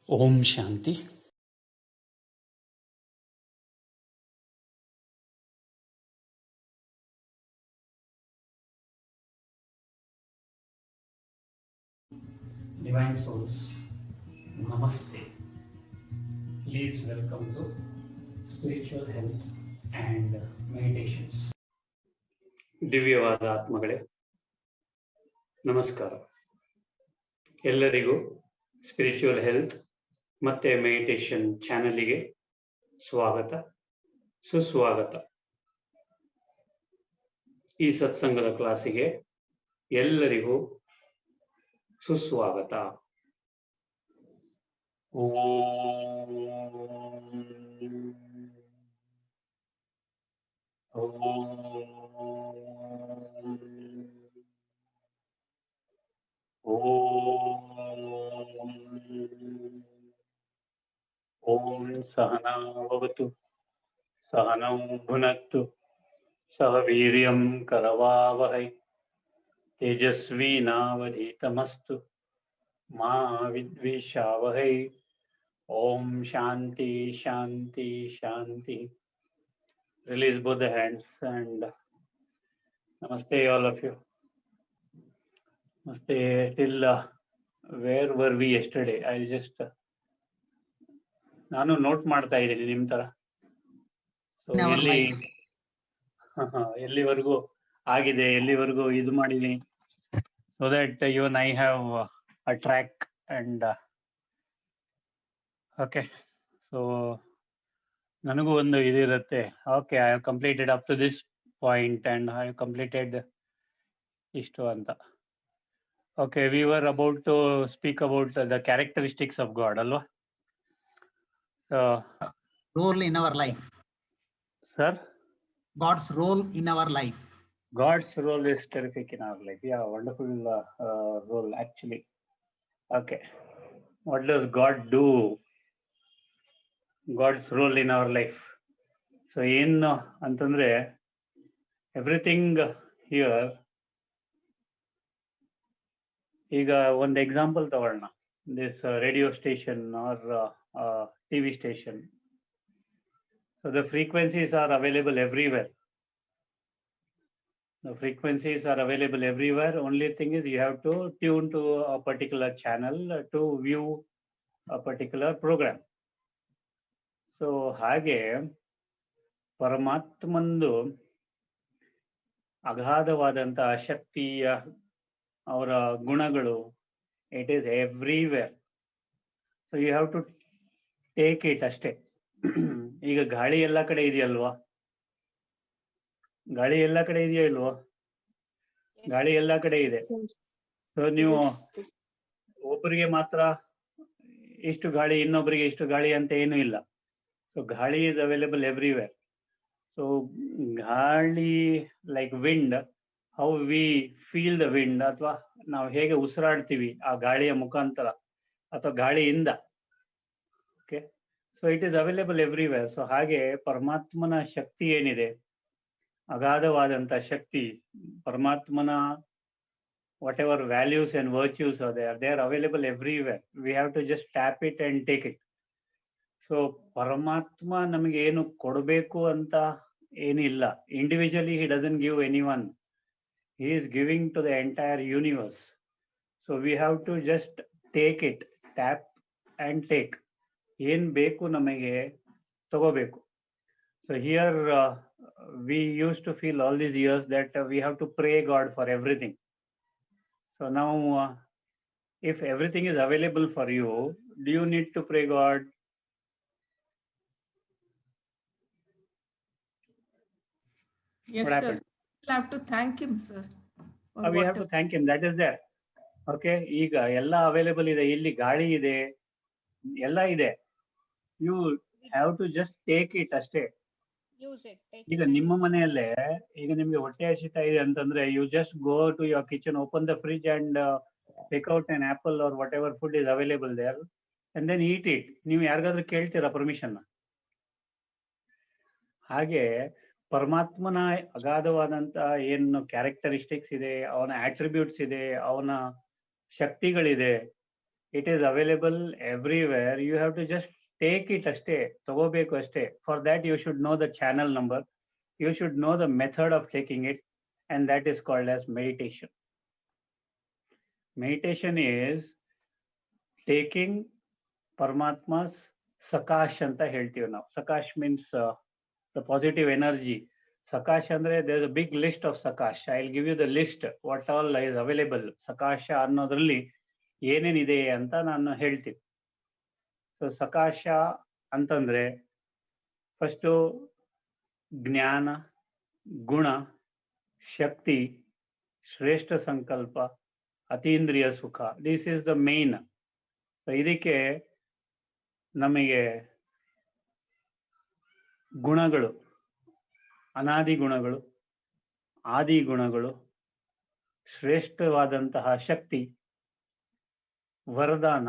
Om Shanti. Divine Souls, Namaste. Please welcome to Spiritual Health and Meditations. ದಿವ್ಯವಾದ ಆತ್ಮಗಳೇ, ನಮಸ್ಕಾರ. ಎಲ್ಲರಿಗೂ spiritual health ಮತ್ತೆ meditation ಚಾನಲಿಗೆ ಸ್ವಾಗತ, ಸುಸ್ವಾಗತ. ಈ ಸತ್ಸಂಗದ ಕ್ಲಾಸಿಗೆ ಎಲ್ಲರಿಗೂ ಸುಸ್ವಾಗತ. ಓಂ ಓಂ ಸಹನಾ ಭವತು, ಸಹನೌ ಭುನಕ್ತು, ಸಹ ವೀರ್ಯಂ ಕರವಾವಹೈ, ತೇಜಸ್ವಿನಾವಧೀತಮಸ್ತು ಮಾ ವಿದ್ವಿಷಾವಹೈ. ಓಂ ಶಾಂತಿ ಶಾಂತಿ ಶಾಂತಿ. Release both the hands and namaste all of you. Namaste. Till where were we yesterday? I'll just ನಾನು ನೋಟ್ ಮಾಡ್ತಾ ಇದ್ದೀನಿ ನಿಮ್ ತರ. ಸೊ ಎಲ್ಲಿವರೆಗೂ ಆಗಿದೆ, ಎಲ್ಲಿವರೆಗೂ ಇದು ಮಾಡಿದೀನಿ, so that even I have a track and okay. So ನನಗೂ ಒಂದು ಇದಿರುತ್ತೆ, okay I have completed up to this point and I have completed ಇಷ್ಟು ಅಂತ. Okay, we were about to speak about the characteristics of God ಅಲ್ವಾ? Role in our life. Sir? God's role in our life. God's role is terrific in our life. Yeah, wonderful role actually. Okay. What does God do? God's role in our life. So ಏನು ಅಂತಂದ್ರೆ, everything here, ಈಗ ಒಂದು example ತಗೊಳ್ಳೋಣ. This radio station or TV station. So the frequencies are available everywhere. The frequencies are available everywhere. Only thing is you have to tune to a particular channel to view a particular program. So ಹಾಗೆ ಪರಮಾತ್ಮಂದು ಅಗಾಧವಾದಂತಹ ಶಕ್ತಿಯ ಅವರ ಗುಣಗಳು, it is everywhere. So you have to take it ಅಷ್ಟೇ. ಈಗ ಗಾಳಿ ಎಲ್ಲ ಕಡೆ ಇದೆಯಲ್ವಾ? ಗಾಳಿ ಎಲ್ಲ ಕಡೆ ಇದೆಯೋ ಇಲ್ವೋ? ಗಾಳಿ ಎಲ್ಲ ಕಡೆ ಇದೆ. ಸೊ ನೀವು ಒಬ್ಬರಿಗೆ ಮಾತ್ರ ಇಷ್ಟು ಗಾಳಿ, ಇನ್ನೊಬ್ಬರಿಗೆ ಇಷ್ಟು ಗಾಳಿ ಅಂತ ಏನು ಇಲ್ಲ. ಸೊ ಗಾಳಿ ಇಸ್ ಅವೈಲೇಬಲ್ ಎವ್ರಿವೇರ್. ಸೊ ಗಾಳಿ like wind, how we feel the wind, ಅಥವಾ ನಾವು ಹೇಗೆ ಉಸಿರಾಡ್ತೀವಿ ಆ ಗಾಳಿಯ ಮುಖಾಂತರ ಅಥವಾ ಗಾಳಿಯಿಂದ. Okay, so it is available everywhere. So ಹಾಗೆ ಪರಮಾತ್ಮನ ಶಕ್ತಿ ಏನಿದೆ, ಅಗಾಧವಾದಂಥ ಶಕ್ತಿ, ಪರಮಾತ್ಮನ whatever values and virtues are there, they are available everywhere. We have to just tap it and take it. So ಪರಮಾತ್ಮ ನಮಗೆ ಏನು ಕೊಡಬೇಕು ಅಂತ ಏನಿಲ್ಲ. Individually he doesn't give any one, he is giving to the entire universe. So we have to just take it, tap and take. ಏನ್ ಬೇಕು ನಮಗೆ ತಗೋಬೇಕು. So here we used to feel all these years that we have to pray God for everything. So now if everything is available for you, do you need to pray God? Yes, What sir. happened? We'll have to thank him, sir. We have to thank him. That is there. Okay, ಈಗ ಎಲ್ಲ available ಇದೆ, ಇಲ್ಲಿ ಗಾಳಿ ಇದೆ, ಎಲ್ಲ ಇದೆ. You have to just take it ಅಷ್ಟೇ. ಈಗ ನಿಮ್ಮ ಮನೆಯಲ್ಲೇ ಈಗ ನಿಮ್ಗೆ ಹೊಟ್ಟೆ ಹಸಿತಾ ಇದೆ ಅಂತಂದ್ರೆ, you just go to your kitchen, open the fridge and take out an apple or whatever food is available there and then eat it. ನೀವು ಯಾರಿಗಾದ್ರೂ ಕೇಳ್ತೀರಾ ಪರ್ಮಿಷನ್? ಹಾಗೆ ಪರಮಾತ್ಮನ ಅಗಾಧವಾದಂತ ಏನು ಕ್ಯಾರೆಕ್ಟರಿಸ್ಟಿಕ್ಸ್ ಇದೆ, ಅವನ ಆಟ್ರಿಬ್ಯೂಟ್ಸ್ ಇದೆ, ಅವನ ಶಕ್ತಿಗಳಿದೆ, It is available everywhere. You have to just take it ಅಷ್ಟೇ, ತಗೋಬೇಕು ಅಷ್ಟೇ. For that you should know the channel number. You should know the method of taking it, and that is called as meditation. Meditation is taking Paramatma's Sakash anta ಹೇಳ್ತೀವಿ ನಾವು. Sakash means the positive energy. Sakash ಅಂದ್ರೆ there is a big list of Sakash. I will give you the list what all is available. Sakaಶ ಅನ್ನೋದ್ರಲ್ಲಿ ಏನೇನಿದೆ ಅಂತ ನಾನು ಹೇಳ್ತೀನಿ. So ಸಕಾಶ ಅಂತಂದ್ರೆ first ಜ್ಞಾನ, ಗುಣ, ಶಕ್ತಿ, ಶ್ರೇಷ್ಠ ಸಂಕಲ್ಪ, ಅತೀಂದ್ರಿಯ ಸುಖ. This is the main. ಇದಕ್ಕೆ ನಮಗೆ ಗುಣಗಳು, ಅನಾದಿ ಗುಣಗಳು, ಆದಿ ಗುಣಗಳು, ಶ್ರೇಷ್ಠವಾದಂತಹ ಶಕ್ತಿ, ವರದಾನ,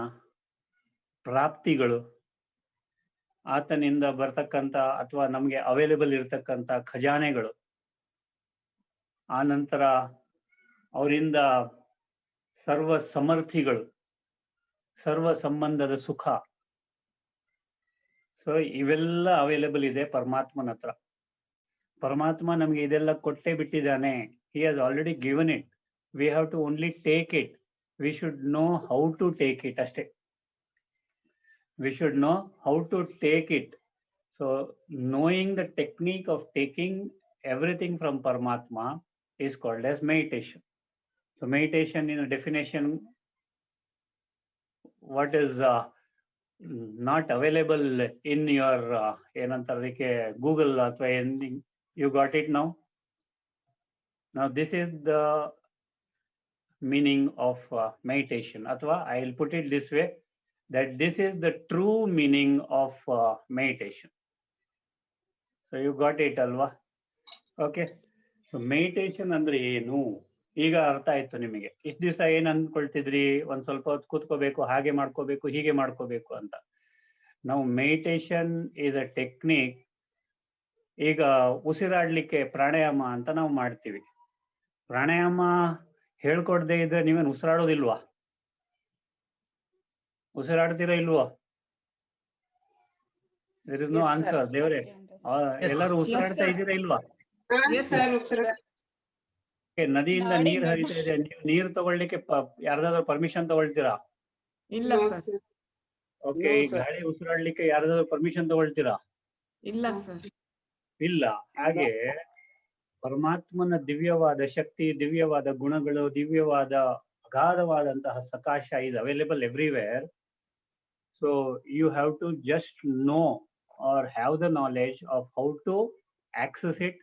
ಪ್ರಾಪ್ತಿಗಳು, ಆತನಿಂದ ಬರ್ತಕ್ಕಂಥ ಅಥವಾ ನಮಗೆ ಅವೈಲೇಬಲ್ ಇರತಕ್ಕಂಥ ಖಜಾನೆಗಳು, ಆ ನಂತರ ಅವರಿಂದ ಸರ್ವ ಸಮರ್ಥಿಗಳು, ಸರ್ವ ಸಂಬಂಧದ ಸುಖ. ಸೊ ಇವೆಲ್ಲ ಅವೈಲೇಬಲ್ ಇದೆ ಪರಮಾತ್ಮನ ಹತ್ರ. ಪರಮಾತ್ಮ ನಮಗೆ ಇದೆಲ್ಲ ಕೊಟ್ಟೇ ಬಿಟ್ಟಿದ್ದಾನೆ. He has already given it. We have to only take it. We should know how to take it ಅಷ್ಟೇ. We should know how to take it. So knowing the technique of taking everything from Paramatma is called as meditation. So meditation in a definition, what is not available in your ಏನಂತಾರದಕ್ಕೆ Google ಅಥವಾ anything. You got it now? Now this is the meaning of meditation. ಅಥವಾ I will put it this way, that this is the true meaning of meditation. So you got it alva? Okay. So meditation ಅಂದ್ರೆ ಏನು ಈಗ ಅರ್ಥ ಆಯ್ತು ನಿಮಗೆ. ಇಷ್ಟು ದಿವಸ ಏನ್ ಅನ್ಕೊಳ್ತಿದ್ರಿ, ಒಂದ್ ಸ್ವಲ್ಪ ಹೊತ್ತು ಕೂತ್ಕೋಬೇಕು, ಹಾಗೆ ಮಾಡ್ಕೋಬೇಕು, ಹೀಗೆ ಮಾಡ್ಕೋಬೇಕು ಅಂತ. ನಾವು ಮೆಡಿಟೇಷನ್ ಇಸ್ ಅ ಟೆಕ್ನಿಕ್. ಈಗ ಉಸಿರಾಡ್ಲಿಕ್ಕೆ ಪ್ರಾಣಾಯಾಮ ಅಂತ ನಾವು ಮಾಡ್ತೀವಿ. ಪ್ರಾಣಾಯಾಮ ಹೇಳ್ಕೊಡ್ದೇ ಇದ್ರೆ ನೀವೇನು ಉಸಿರಾಡೋದಿಲ್ವಾ? ಉಸಿರಾಡ್ತೀರಾ ಇಲ್ವಾ? There is no answer. ದೇವ್ರೆ, ಎಲ್ಲರೂ ಉಸಿರಾಡ್ತಾ ಇದ್ದೀರಾ ಇಲ್ವಾ? ನದಿಯಿಂದ ನೀರ್ ಹರಿತಾ ಇದೆ, ನೀವು ನೀರ್ ತಗೊಳ್ಳಿಕ್ಕೆ ಯಾರ್ದಾದ್ರು ಪರ್ಮಿಷನ್ ತಗೊಳ್ತೀರಾ? ಇಲ್ಲ ಸರ್. ಓಕೆ. ಈ ಗಾಳಿ ಉಸಿರಾಡ್ಲಿಕ್ಕೆ ಯಾರ್ದಾದ್ರು ಪರ್ಮಿಷನ್ ತಗೊಳ್ತೀರಾ? ಇಲ್ಲ ಸರ್. ಇಲ್ಲ. ಹಾಗೆ ಪರಮಾತ್ಮನ ದಿವ್ಯವಾದ ಶಕ್ತಿ, ದಿವ್ಯವಾದ ಗುಣಗಳು, ದಿವ್ಯವಾದ ಅಗಾಧವಾದಂತಹ ಸಕಾಶ is available everywhere. So you have to just know or have the knowledge of how to access it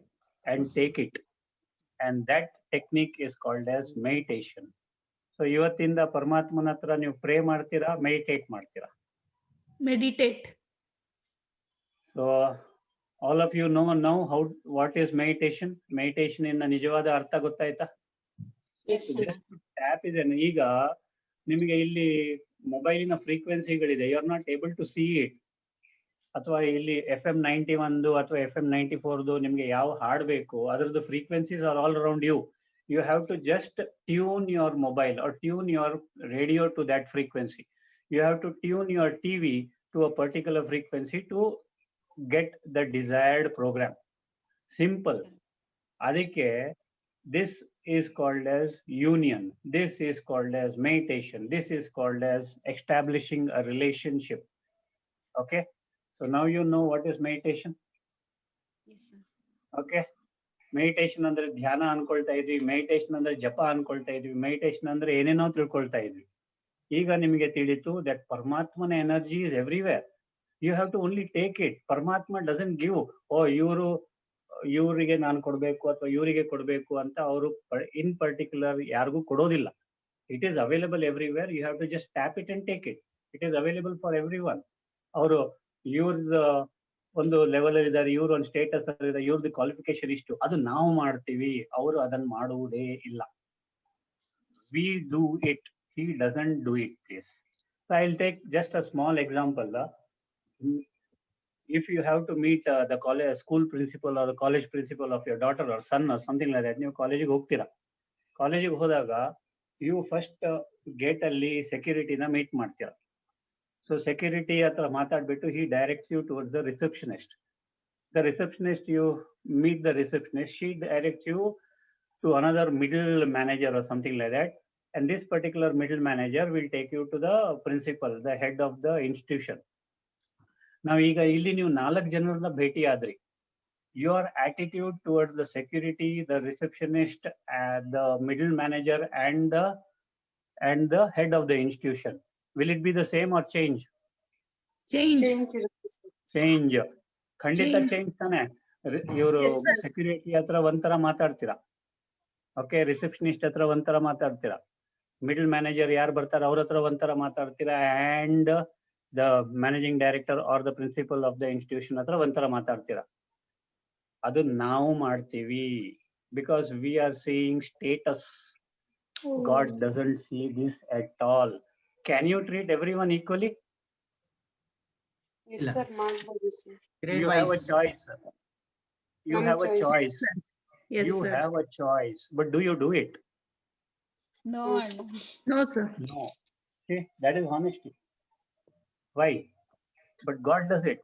and take it. And that technique is called as meditation. So ಇವತ್ತಿಂದ ಪರಮಾತ್ಮನ ಹತ್ರ ನೀವು ಪ್ರೇ ಮಾಡ್ತೀರಾ, ಮೆಡಿಟೇಟ್ ಮಾಡ್ತೀರಾ? Meditate. So all of you know now what is meditation. Meditation ಇನ್ನ ನಿಜವಾದ ಅರ್ಥ ಗೊತ್ತಾಯ್ತಾ? Just ಟ್ಯಾಪ್ ಇದೆ. ಈಗ ನಿಮಗೆ ಇಲ್ಲಿ ಮೊಬೈಲಿನ ಫ್ರೀಕ್ವೆನ್ಸಿಗಳಿದೆ, you are not able to see it. ಅಥವಾ ಇಲ್ಲಿ FM 91 ಅಥವಾ FM 94 ನಿಮ್ಗೆ ಯಾವ ಹಾಡ್ ಬೇಕು ಅದರದ್ದು frequencies are all around you. You have to just tune your mobile or tune your radio to that frequency. You have to tune your TV to a particular frequency to get the desired programme. Simple. ಅದಕ್ಕೆ this is called as union. This is called as meditation. This is called as establishing a relationship. Okay. So now you know what is meditation. Yes, sir. Okay. Meditation ಅಂದ್ರೆ ಧ್ಯಾನ ಅನ್ಕೊಳ್ತಾ ಇದ್ವಿ, meditation ಅಂದ್ರೆ ಜಪ ಅನ್ಕೊಳ್ತಾ ಇದ್ವಿ, meditation ಅಂದ್ರೆ ಏನೇನೋ ತಿಳ್ಕೊಳ್ತಾ ಇದ್ವಿ. ಈಗ ನಿಮಗೆ ತಿಳಿತು ದಟ್ ಪರಮಾತ್ಮನ energy is everywhere. You have to only take it. ಪರಮಾತ್ಮ ಡಸಂಟ್ ಗಿವ್, ಓ ಇವರಿಗೆ ನಾನು ಕೊಡ್ಬೇಕು ಅಥವಾ ಇವರಿಗೆ ಕೊಡ್ಬೇಕು ಅಂತ ಅವರು ಇನ್ ಪರ್ಟಿಕ್ಯುಲರ್ ಯಾರಿಗೂ ಕೊಡೋದಿಲ್ಲ. It is available everywhere. You have to just tap it and take it. It is available for everyone. ಅವರು ಇವ್ರದ ಒಂದು ಲೆವೆಲ್ ಇದ್ದಾರೆ, ಇವ್ರು ಒಂದು ಸ್ಟೇಟಸ್ ಅಲ್ಲಿ, ಇವ್ರದ್ದು ಕ್ವಾಲಿಫಿಕೇಶನ್ ಇಷ್ಟು, ಅದು ನಾವು ಮಾಡ್ತೀವಿ, ಅವರು ಅದನ್ನ ಮಾಡುವುದೇ ಇಲ್ಲ. We do it, he doesn't do it, please. So I'll take just a small example. If you have to meet the college school principal or the college principal of your daughter or son or something like that, ನೀವು ಕಾಲೇಜಿಗೆ ಹೋಗ್ತೀರಾ. ಕಾಲೇಜಿಗೆ ಹೋದಾಗ You first gate ಅಲ್ಲಿ ಸೆಕ್ಯೂರಿಟಿನ meet ಮಾಡ್ತೀರಾ. So security ಹತ್ರ ಮಾತಾಡ್ಬಿಟ್ಟು he directs you towards the receptionist. The receptionist, you meet the receptionist, she directs you to another middle manager or something like that. And this particular middle manager will take you to the principal, the head of the institution. ನಾವು ಈಗ ಇಲ್ಲಿ ನೀವು 4 ಜನರನ್ನ ಭೇಟಿ ಆದ್ರಿ. Your attitude towards the security, the receptionist, the middle manager, and the head of the institution, will it be the same or change? Change. Change. ಖಂಡಿತ Change. Change ತಾನೆ. ಇವರು Yes, sir. ಸೆಕ್ಯೂರಿಟಿ ಹತ್ರ ಒಂಥರ ಮಾತಾಡ್ತೀರಾ, ಓಕೆ. ರಿಸೆಪ್ಷನಿಸ್ಟ್ ಹತ್ರ ಒಂಥರ ಮಾತಾಡ್ತೀರಾ, middle manager ಯಾರು ಬರ್ತಾರೆ ಅವ್ರ ಹತ್ರ ಒಂಥರ ಮಾತಾಡ್ತೀರಾ, and the managing director or the principal of the institution ಹತ್ರ ಒಂಥರ ಮಾತಾಡ್ತೀರಾ. ಅದು ನಾವು ಮಾಡ್ತೀವಿ, because we are seeing status. Oh. God doesn't see this at all. Can you treat everyone equally? Yes, sir. ಮಾಡ್ಬೋದು sir. Grade You have a wise. choice. You One have a choice. choice. Yes, You sir. have a choice, but do you do it? No, No, no. sir. No, sir. No. See, that is honesty. Why? But God does it.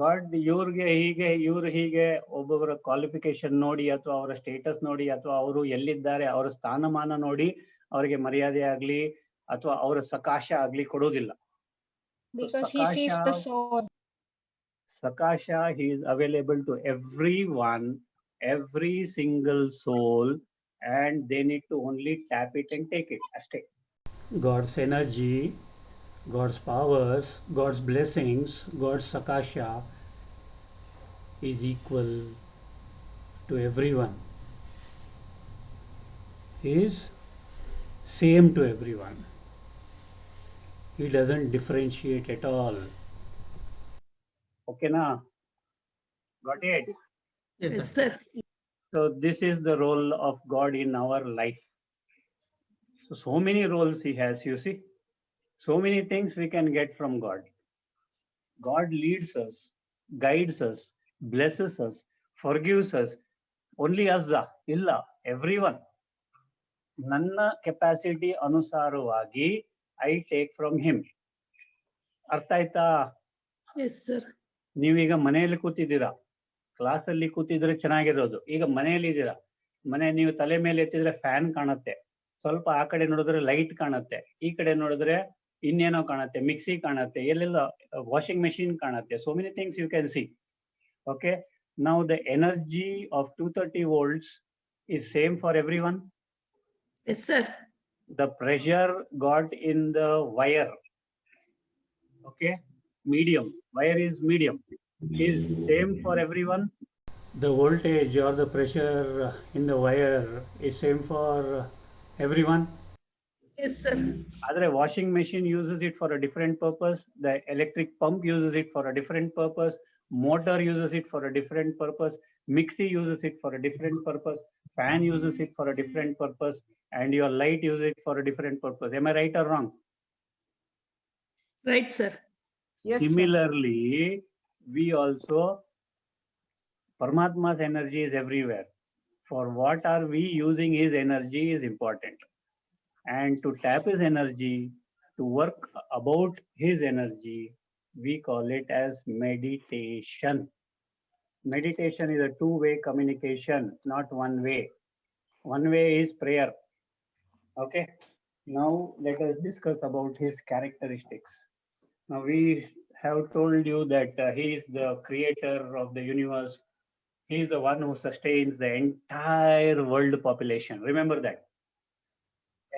God ಇವ್ರಿಗೆ ಹೀಗೆ ಇವ್ರು ಹೀಗೆ ಒಬ್ಬೊಬ್ಬರ qualification ನೋಡಿ ಅಥವಾ ಅವರ status ನೋಡಿ ಅಥವಾ ಅವರು ಎಲ್ಲಿದ್ದಾರೆ ಅವರ ಸ್ಥಾನಮಾನ ನೋಡಿ ಅವರಿಗೆ ಮರ್ಯಾದೆ ಆಗ್ಲಿ ಅಥವಾ ಅವರ ಸಕಾಶ ಆಗ್ಲಿ ಕೊಡೋದಿಲ್ಲ. Because he sees the soul. Sakasha, he is available to everyone, every single soul, and they need to only tap it and take it. Ashte. God's energy, God's powers, God's blessings, God's Sakasha is equal to everyone. He is same to everyone. He doesn't differentiate at all. Okay, na? Got it? Yes, Yes, sir. sir. So this is the role of God in our life. So many roles he has, you see. So many things we can get from God. God leads us, guides us, blesses us, forgives us. Only us, illa, everyone. ನನ್ನ capacity ಅನುಸಾರವಾಗಿ I take from him. ಅರ್ಥ ಆಯ್ತಾ? Yes, sir. ನೀವೀಗ ಮನೆಯಲ್ಲಿ ಕೂತಿದ್ದೀರಾ, ಕ್ಲಾಸಲ್ಲಿ ಕೂತಿದ್ರೆ ಚೆನ್ನಾಗಿರೋದು. ಈಗ ಮನೆಯಲ್ಲಿ ಇದ್ದೀರಾ, ಮನೆ ನೀವು ತಲೆ ಮೇಲೆ ಎತ್ತಿದ್ರೆ ಫ್ಯಾನ್ ಕಾಣುತ್ತೆ, ಸ್ವಲ್ಪ ಆ ಕಡೆ ನೋಡಿದ್ರೆ ಲೈಟ್ ಕಾಣುತ್ತೆ, ಈ ಕಡೆ ನೋಡಿದ್ರೆ ಇನ್ನೇನೋ ಕಾಣುತ್ತೆ, ಮಿಕ್ಸಿ ಕಾಣುತ್ತೆ, ಎಲ್ಲೆಲ್ಲ ವಾಷಿಂಗ್ ಮೆಷಿನ್ ಕಾಣುತ್ತೆ. So many things you can see. Okay, now the energy of 230 volts is same for everyone. Yes, sir. The pressure got in the wire, okay, medium, wire is medium, is same for everyone. The voltage or the pressure in the wire is same for everyone. Yes, sir. Adre washing machine uses it for a different purpose, the electric pump uses it for a different purpose, motor uses it for a different purpose, mixie uses it for a different purpose, fan uses it for a different purpose, and your light uses it for a different purpose. Am I right or wrong? Right, sir. Yes, sir. Similarly, we also, Paramatma's energy is everywhere. For what are we using his energy is important. And to tap his energy, to work about his energy, we call it as meditation. Meditation is a two-way communication, not one way. One way is prayer. Okay. Now let us discuss about his characteristics. Now we have told you that he is the creator of the universe. He is the one who sustains the entire world population. Remember that.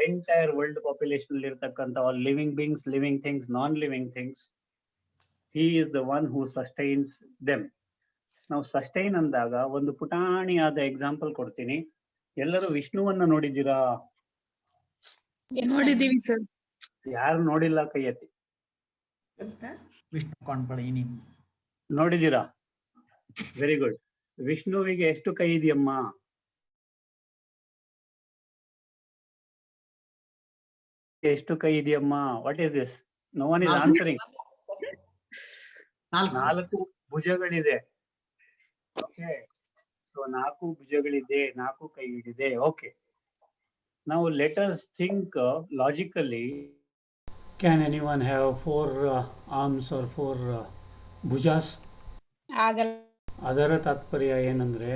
Entire world population all living beings, living things, non-living things. He is the one who sustains them. ನಾವು sustain ಅಂದಾಗ ಒಂದು ಪುಟಾಣಿಯಾದ example ಕೊಡ್ತೀನಿ. ಎಲ್ಲರೂ ವಿಷ್ಣುವನ್ನ ನೋಡಿದ್ದೀರಾ? ನೋಡಿದೀವಿ sir. ಯಾರು ನೋಡಿಲ್ಲ ಕೈ ಎತ್ತಿ. Vishnu Konpalini. ನೋಡಿದ್ದೀರಾ? Very good. ವಿಷ್ಣುವಿಗೆ ಎಷ್ಟು ಕೈ ಇದೆಯಮ್ಮ? ಎಷ್ಟು ಕೈ ಇದೆಯಮ್ಮ? What is this? No one is answering. 4 ಭುಜಗಳಿದೆ. ಓಕೆ, ಸೊ 4 ಭುಜಗಳಿದೆ, 4 ಕೈಗಳಿದೆ. Okay, Now let us think logically. Can anyone have 4 arms or 4 bhujas? ಆಗಲ್ಲ. ಅದರ ತಾತ್ಪರ್ಯ ಏನಂದ್ರೆ,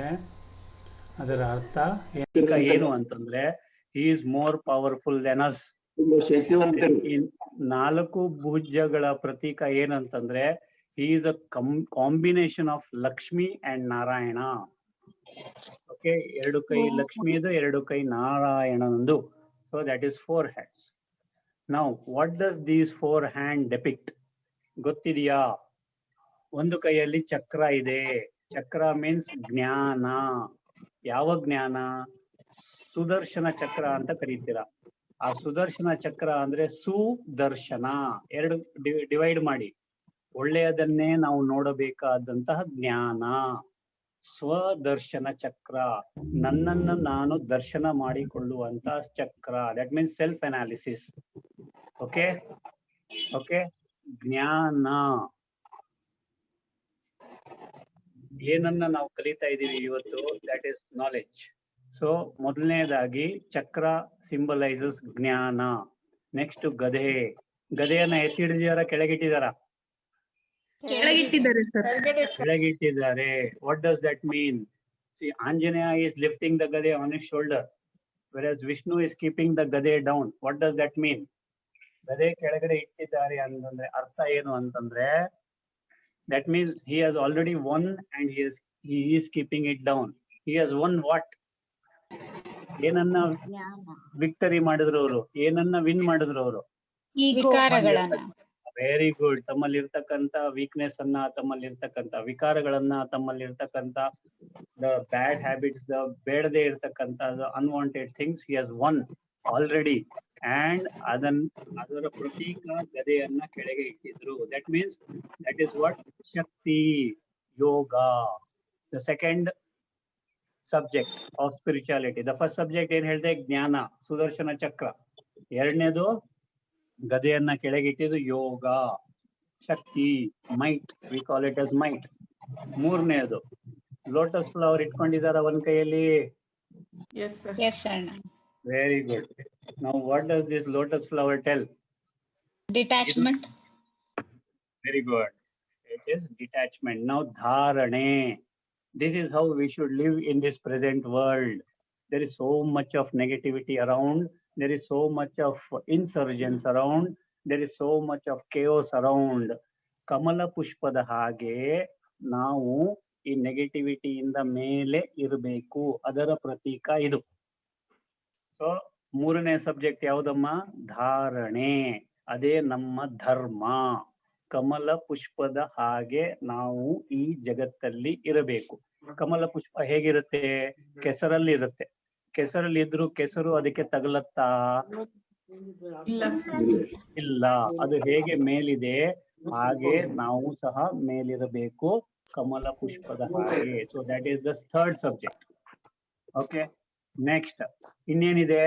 ಅದರ ಅರ್ಥ ಏನು ಅಂತಂದ್ರೆ he is more powerful than us. ನಾಲ್ಕು ಭುಜಗಳ ಪ್ರತೀಕ ಏನಂತಂದ್ರೆ he is a combination of Lakshmi and Narayana. Okay, ಎರಡು ಕೈ ಲಕ್ಷ್ಮಿಯದು, ಎರಡು ಕೈ ನಾರಾಯಣನದು. So that is 4 hands. Now what does these 4 hand depict? ಗೊತ್ತಿದೆಯಾ? ಒಂದು ಕೈಯಲ್ಲಿ ಚಕ್ರ ಇದೆ. ಚಕ್ರ ಮೀನ್ಸ್ ಜ್ಞಾನ. ಯಾವ ಜ್ಞಾನ? ಸುದರ್ಶನ ಚಕ್ರ ಅಂತ ಕರೀತೀರ. ಆ ಸುದರ್ಶನ ಚಕ್ರ ಅಂದ್ರೆ ಸುದರ್ಶನ. ಎರಡು ಡಿವೈಡ್ ಮಾಡಿ. ಒಳ್ಳೆಯದನ್ನೇ ನಾವು ನೋಡಬೇಕಾದಂತಹ ಜ್ಞಾನ. ಸ್ವದರ್ಶನ ಚಕ್ರ, ನನ್ನನ್ನು ನಾನು ದರ್ಶನ ಮಾಡಿಕೊಳ್ಳುವಂತ ಚಕ್ರ. That means self analysis. Okay okay, ಜ್ಞಾನ. ಏನನ್ನ ನಾವು ಕಲಿತಾ ಇದೀವಿ ಇವತ್ತು? That is knowledge. ಸೊ ಮೊದಲನೇದಾಗಿ ಚಕ್ರ ಸಿಂಬಲೈಸಸ್ ಜ್ಞಾನ. ನೆಕ್ಸ್ಟ್ ಗದೆ. ಗದೆಯನ್ನ ಎತ್ತಿಡಿದಾರ, ಕೆಳಗಿಟ್ಟಿದಾರ? ಕೆಳಗಿಟ್ಟಿದ್ದಾರೆ ಸರ್. ಕೆಳಗಿಟ್ಟಿದ್ದಾರೆ. What does that mean? See, Anjaneya is lifting the gade on his shoulder, whereas Vishnu is keeping the gade down. What does that mean? ಗದೆ ಕೆಳಗಡೆ ಇಟ್ಟಿದ್ದಾರೆ ಅಂತಂದ್ರೆ ಅರ್ಥ ಏನು ಅಂತಂದ್ರೆ, that means he has already won and he is keeping it down. He has won what? ಏನನ್ನ victory ಮಾಡಿದ್ರು ಅವರು? ಏನನ್ನ ವಿನ್ ಮಾಡಿದ್ರು ಅವರು? ವಿಕಾರಗಳನ್ನ. Very good. ತಮ್ಮಲ್ಲಿರ್ತಕ್ಕಂಥ ವೀಕ್ನೆಸ್ ಅನ್ನ, ತಮ್ಮಲ್ಲಿರ್ತಕ್ಕಂಥ ವಿಕಾರಗಳನ್ನ, ತಮ್ಮಲ್ಲಿರ್ತಕ್ಕಂಥ ದ ಬ್ಯಾಡ್ ಹ್ಯಾಬಿಟ್ಸ್, ದ ಬೇಡದೆ ಇರ್ತಕ್ಕಂಥ unwanted things he has won already. And ಅದರ ಪ್ರತೀಕ ಗದೆಯನ್ನ ಕೆಳಗೆ ಇಟ್ಟಿದ್ರು. That means that is what? ಶಕ್ತಿ ಯೋಗ. The second subject of spirituality. The first subject ಏನ್ ಹೇಳ್ದೆ? ಜ್ಞಾನ, ಸುದರ್ಶನ ಚಕ್ರ. ಎರಡನೇದು ಗದೆಯನ್ನ ಕೆಳಗಿಟ್ಟಿದ್ದು ಯೋಗ, ಶಕ್ತಿ, might. We call it as might. ಮೂರನೇದು ಲೋಟಸ್ ಫ್ಲವರ್ ಇಟ್ಕೊಂಡಿದಾರ ಒಂದ್ ಕೈಯಲ್ಲಿ. Yes sir. ಎಸ್ ಅಣ್ಣ. Very good. Now what does this lotus flower tell? Detachment. Very good. It is detachment. Now dharane. This is how we should live in this present world. There is so much of negativity around. There is so much of insurgence around. There is so much of chaos around. Kamala pushpada hage ನಾವು ಈ negativity ಇಂದ ಮೇಲೆ ಇರಬೇಕು. ಅದರ ಪ್ರತೀಕ ಇದು. So ಮೂರನೇ subject ಯಾವ್ದಮ್ಮ? ಧಾರಣೆ. ಅದೇ ನಮ್ಮ ಧರ್ಮ. ಕಮಲ ಪುಷ್ಪದ ಹಾಗೆ ನಾವು ಈ ಜಗತ್ತಲ್ಲಿ ಇರಬೇಕು. ಕಮಲ ಪುಷ್ಪ ಹೇಗಿರುತ್ತೆ? ಕೆಸರಲ್ಲಿ ಇರುತ್ತೆ. ಕೆಸರಲ್ಲಿ ಇದ್ರು ಕೆಸರು ಅದಕ್ಕೆ ತಗಲತ್ತಾ? ಇಲ್ಲ ಸರ್. ಇಲ್ಲ. ಅದು ಹೇಗೆ ಮೇಲಿದೆ ಹಾಗೆ ನಾವು ಸಹ ಮೇಲಿರಬೇಕು, ಕಮಲ ಪುಷ್ಪದ ಹಾಗೆ. So that is the third subject. Okay, next ಇನ್ನೇನಿದೆ?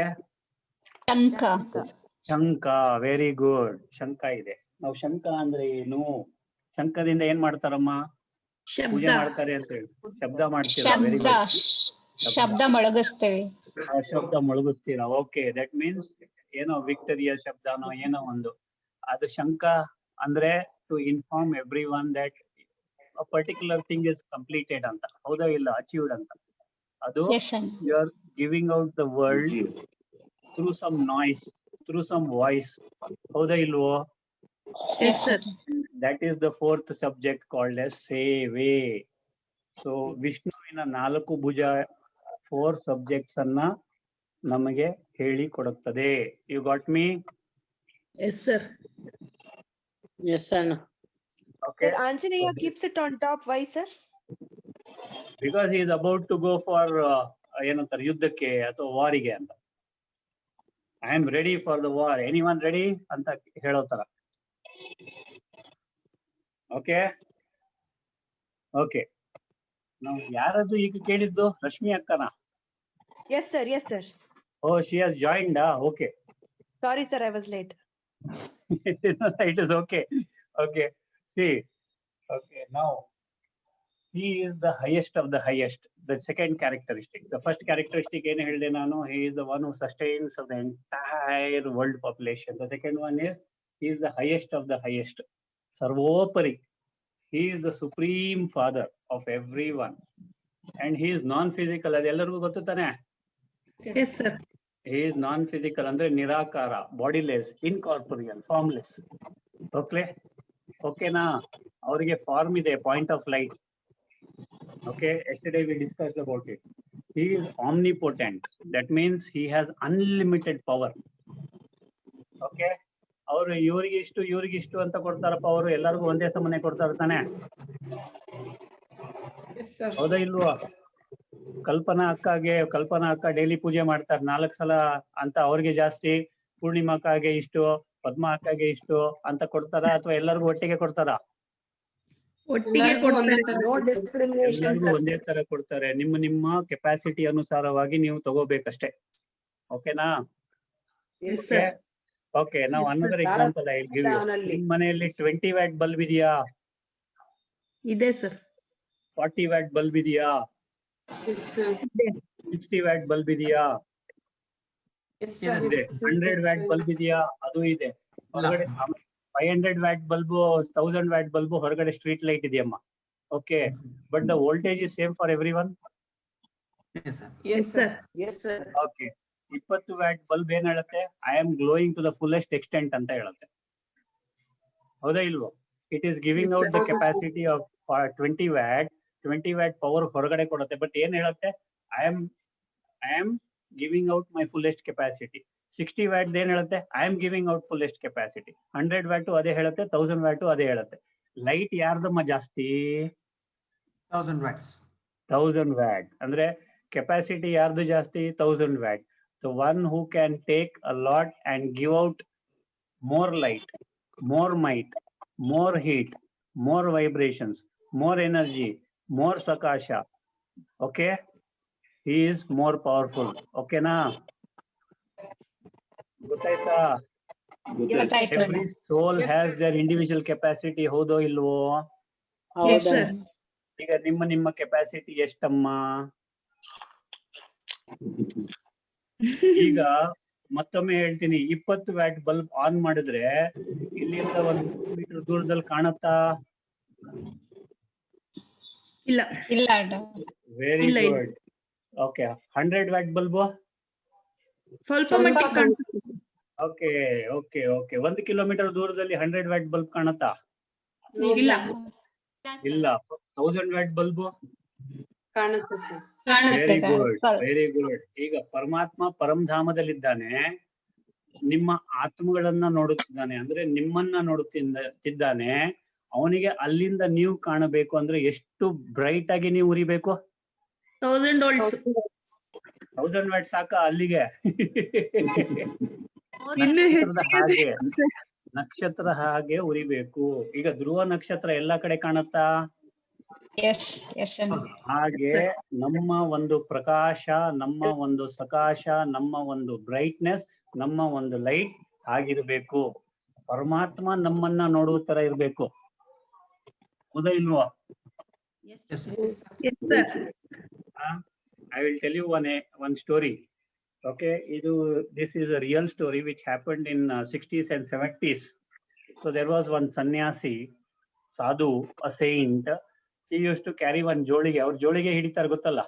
ಶಂಖ. ಶಂಖ. Very good. ಶಂಖ ಇದೆ. ನಾವು ಶಂಖ ಅಂದ್ರೆ ಏನು? ಶಂಖದಿಂದ ಏನ್ ಮಾಡ್ತಾರಮ್ಮ? ಪೂಜೆ ಮಾಡ್ತಾರೆ ಅಂತ ಹೇಳಿ ಶಬ್ದ ಮಾಡ್ತೀರಾ? ವೆರಿ ಶಬ್ದ. ಗುಡ್. ಶಬ್ದ ಮೊಳಗಿಸ್ತೇವೆ. ಶಬ್ದ ಮೊಳಗುತ್ತೀರಾ? ಓಕೆ, ದಟ್ ಮೀನ್ಸ್ ಏನೋ ವಿಕ್ಟರಿಯ ಶಬ್ದನೋ ಏನೋ ಒಂದು. ಅದು ಶಂಖ ಅಂದ್ರೆ to inform everyone that a particular thing is completed ಅಂತ. ಹೌದಾ ಇಲ್ಲ? ಅಚೀವ್ಡ್ ಅಂತ. ಅದು ಎಸ್ ಅಣ್ಣ. You are giving out the world through some noise, through some voice. ಹೌದಾ ಇಲ್ವೋ? Yes sir. That is the fourth subject called as ಸೇವೆ. So ವಿಷ್ಣುವಿನ 4 ಭುಜ 4 subjects ಅನ್ನ ನಮಗೆ ಹೇಳಿ ಕೊಡುತ್ತದೆ. You got me? Yes sir. Yes, sir. Okay. Sir, Anjaneya keeps it on top. Why, sir? Because he is about to go for ಏನಂತಾರೆ ಯುದ್ಧಕ್ಕೆ ಅಥವಾ ವಾರಿಗೆ ಅಂತ. I am ready for the war. Anyone ready ಅಂತ ಹೇಳೋ ತರ. Okay okay. ನಾವು ಯಾರದು ಈಗ ಕೇಳಿದ್ದು? ರಶ್ಮಿ ಅಕ್ಕನ? Yes, sir. Yes, sir. Oh, she has joined. Okay. Sorry, sir. I was late. It is okay. Okay. See. Okay. Now, he is the highest of the highest. The second characteristic. The first characteristic ಏನು ಹೇಳಿದೆ ನಾನು, he is the one who sustains of the entire world population. The second one is he is the highest of the highest. Sarvopari. He is the supreme father of everyone. And he is non-physical. ಅದೆಲ್ಲರಿಗೂ ಗೊತ್ತು ತಾನೆ? Yes, sir. He is non-physical ಅಂದ್ರೆ ನಿರಾಕಾರ, bodiless, incorporeal, formless. Okay? ಓಕೆನಾ? ಅವರಿಗೆ form ಇದೆ, point of light. Okay, yesterday we discussed about it. He is omnipotent. That means he has unlimited power. Okay? ಅವರು ಇವ್ರಿಗಿಷ್ಟು ಅಂತ ಕೊಡ್ತಾರಪ್ಪ, ಅವರು ಎಲ್ಲರಿಗೂ ಒಂದೇ ಸಮನೆ ಕೊಡ್ತಾರ ತಾನೆ? Yes, sir. ಹೌದಾ ಇಲ್ವಾ? ಕಲ್ಪನಾ ಅಕ್ಕ ಡೈಲಿ ಪೂಜೆ ಮಾಡ್ತಾರೆ 4 ಸಲ ಅಂತ, ಅವ್ರಿಗೆ ಜಾಸ್ತಿ, ಪೂರ್ಣಿಮಾ ಅಕ್ಕಗೆ ಇಷ್ಟು, ಪದ್ಮಾ ಅಕ್ಕಗೆ ಇಷ್ಟು ಅಂತ ಕೊಡ್ತಾರ, ಅಥವಾ ಎಲ್ಲರಿಗೂ ಒಟ್ಟಿಗೆ ಕೊಡ್ತಾರ? ಒಟ್ಟಿಗೆ ಎಲ್ಲರಿಗೂ ಒಂದೇ ಕೊಡ್ತಾರೆ. ತರ. ಎಲ್ಲರಿಗೂ ಒಂದೇ ತರ ಕೊಡ್ತಾರೆ. ನಿಮ್ಮ ಕೆಪಾಸಿಟಿ ಅನುಸಾರವಾಗಿ ನೀವು ತಗೋಬೇಕಷ್ಟೇ. ಓಕೆನಾ? Yes, sir. ಓಕೆ, ನಾವು Yes, sir. another example I will give you. ನಿಮ್ಮ ಮನೆಯಲ್ಲಿ 20 ವ್ಯಾಟ್ ಬಲ್ಬ್ ಇದೆಯಾ? ಇದೆ ಸರ್. 40 ವ್ಯಾಟ್ ಬಲ್ಬ್ ಇದೆಯಾ? Yes, sir. 60 ವ್ಯಾಟ್ ಬಲ್ಬ್ ಇದೆಯಾ? Yes, sir. ಇದೆ. 100 ವ್ಯಾಟ್ ಬಲ್ಬ್ ಇದೆಯಾ? ಅದು ಇದೆ. ಹೊರಗಡೆ 500 ವ್ಯಾಟ್ ಬಲ್ಬ್, 1000 ವ್ಯಾಟ್ ಬಲ್ಬ್ ಹೊರಗಡೆ ಸ್ಟ್ರೀಟ್ ಲೈಟ್ ಇದೆಯಮ್ಮ. Okay, but the voltage is same for everyone. Yes, sir. Yes, sir. Yes, sir. Okay, 20 watt bulb ಏನ್ ಹೇಳುತ್ತೆ? I am glowing to the fullest extent ಅಂತ ಹೇಳುತ್ತೆ. ಹೌದಾ ಇಲ್ವೋ? It is giving Yes, out the sir. Capacity of 20 watt power ಹೊರಗಡೆ ಕೊಡುತ್ತೆ. But ಏನ್ ಹೇಳುತ್ತೆ? I am giving out my fullest capacity. 60 watt ಏನ್ ಹೇಳುತ್ತೆ? I am giving out fullest capacity. 100 watt ಅದೇ ಹೇಳುತ್ತೆ, 1000 ವ್ಯಾಟ್ ಅದೇ ಹೇಳುತ್ತೆ. ಲೈಟ್ ಯಾರ್ದಮ್ಮ ಜಾಸ್ತಿ? 1000 watts. 1000 ವ್ಯಾಟ್ ಅಂದ್ರೆ ಕೆಪಾಸಿಟಿ ಯಾರ್ದು ಜಾಸ್ತಿ? 1000 watt. The one who can take a lot and give out more light, more might, more heat, more vibrations, more energy, more sakasha. Okay? He is more powerful. Okay na? ಗೊತ್ತಾಯ್ತಾ? ಗೊತ್ತಾಯ್ತು. Every soul Yes, has sir. their individual capacity. ಹೌದೋ ಇಲ್ವೋ? Yes, sir. ಈಗ ನಿಮ್ಮ capacity ಎಷ್ಟಮ್ಮ? ಈಗ ಮತ್ತೊಮ್ಮೆ ಹೇಳ್ತೀನಿ, 20 watt bulb on ಮಾಡಿದ್ರೆ ಇಲ್ಲಿಂದ 1 ಮೀಟರ್ ದೂರದಲ್ಲಿ ಕಾಣುತ್ತಾ? ಇಲ್ಲ. ಇಲ್ಲ ಅಣ್ಣ. ವೆರಿ ಇಲ್ಲ, ಇಲ್ಲ. ಗುಡ್. Okay, 100 watt bulb? ಸ್ವಲ್ಪ ಸ್ವಲ್ಪ ಮಟ್ಟಿಗೆ ಕಾಣ್ತದೆ sir. Okay okay okay 1 kilometre ದೂರದಲ್ಲಿ 100 ವ್ಯಾಟ್ ಬಲ್ಬ್ ಕಾಣುತ್ತಾ? ಇಲ್ಲ. ಇಲ್ಲ. 1000 ವ್ಯಾಟ್ ಬಲ್ಬ್? ಕಾಣುತ್ತೆ ಸರ್. ಕಾಣುತ್ತೆ very sir. Good, very good. ಈಗ ಪರಮಾತ್ಮ ಪರಂಧಾಮದಲ್ಲಿದ್ದಾನೆ, ನಿಮ್ಮ ಆತ್ಮಗಳನ್ನ ನೋಡುತ್ತಿದ್ದಾನೆ, ಅಂದ್ರೆ ನಿಮ್ಮನ್ನ ನೋಡುತ್ತಿದ್ದಾನೆ. ಅವನಿಗೆ ಅಲ್ಲಿಂದ ನೀವು ಕಾಣಬೇಕು ಅಂದ್ರೆ ಎಷ್ಟು ಬ್ರೈಟ್ ಆಗಿ ನೀವು ಉರಿಬೇಕು? 1000 volts. 1000 ವ್ಯಾಟ್ ಸಾಕ ಅಲ್ಲಿಗೆ? ಇನ್ನೂ ನಕ್ಷತ್ರದ ಹಾಗೆ, ಹೆಚ್ಚಿಗೆ sir. ನಕ್ಷತ್ರ ಹಾಗೆ ಉರಿಬೇಕು. ಈಗ ಧ್ರುವ ನಕ್ಷತ್ರ ಎಲ್ಲಾ ಕಡೆ ಕಾಣುತ್ತಾ? ಎಸ್ ಅಣ್ಣ. ಹಾಗೆ ನಮ್ಮ ಒಂದು ಪ್ರಕಾಶ, ನಮ್ಮ ಒಂದು ಸಕಾಶ, ನಮ್ಮ ಒಂದು ಬ್ರೈಟ್ನೆಸ್, ನಮ್ಮ ಒಂದು ಲೈಟ್ ಆಗಿರ್ಬೇಕು. ಪರಮಾತ್ಮ ನಮ್ಮನ್ನ ನೋಡುವ ತರ ಇರ್ಬೇಕು. ಹೌದಾ ಇಲ್ವಾ? Yes, sir. Yes, sir. I will tell you one story. Okay, this is a real story which happened in 60s and 70s. So there was one sannyasi, sadhu, a saint. He used to carry one ಜೋಳಿಗೆ. ಅವ್ರ ಜೋಳಿಗೆ ಹಿಡಿತಾರೆ ಗೊತ್ತಲ್ಲ,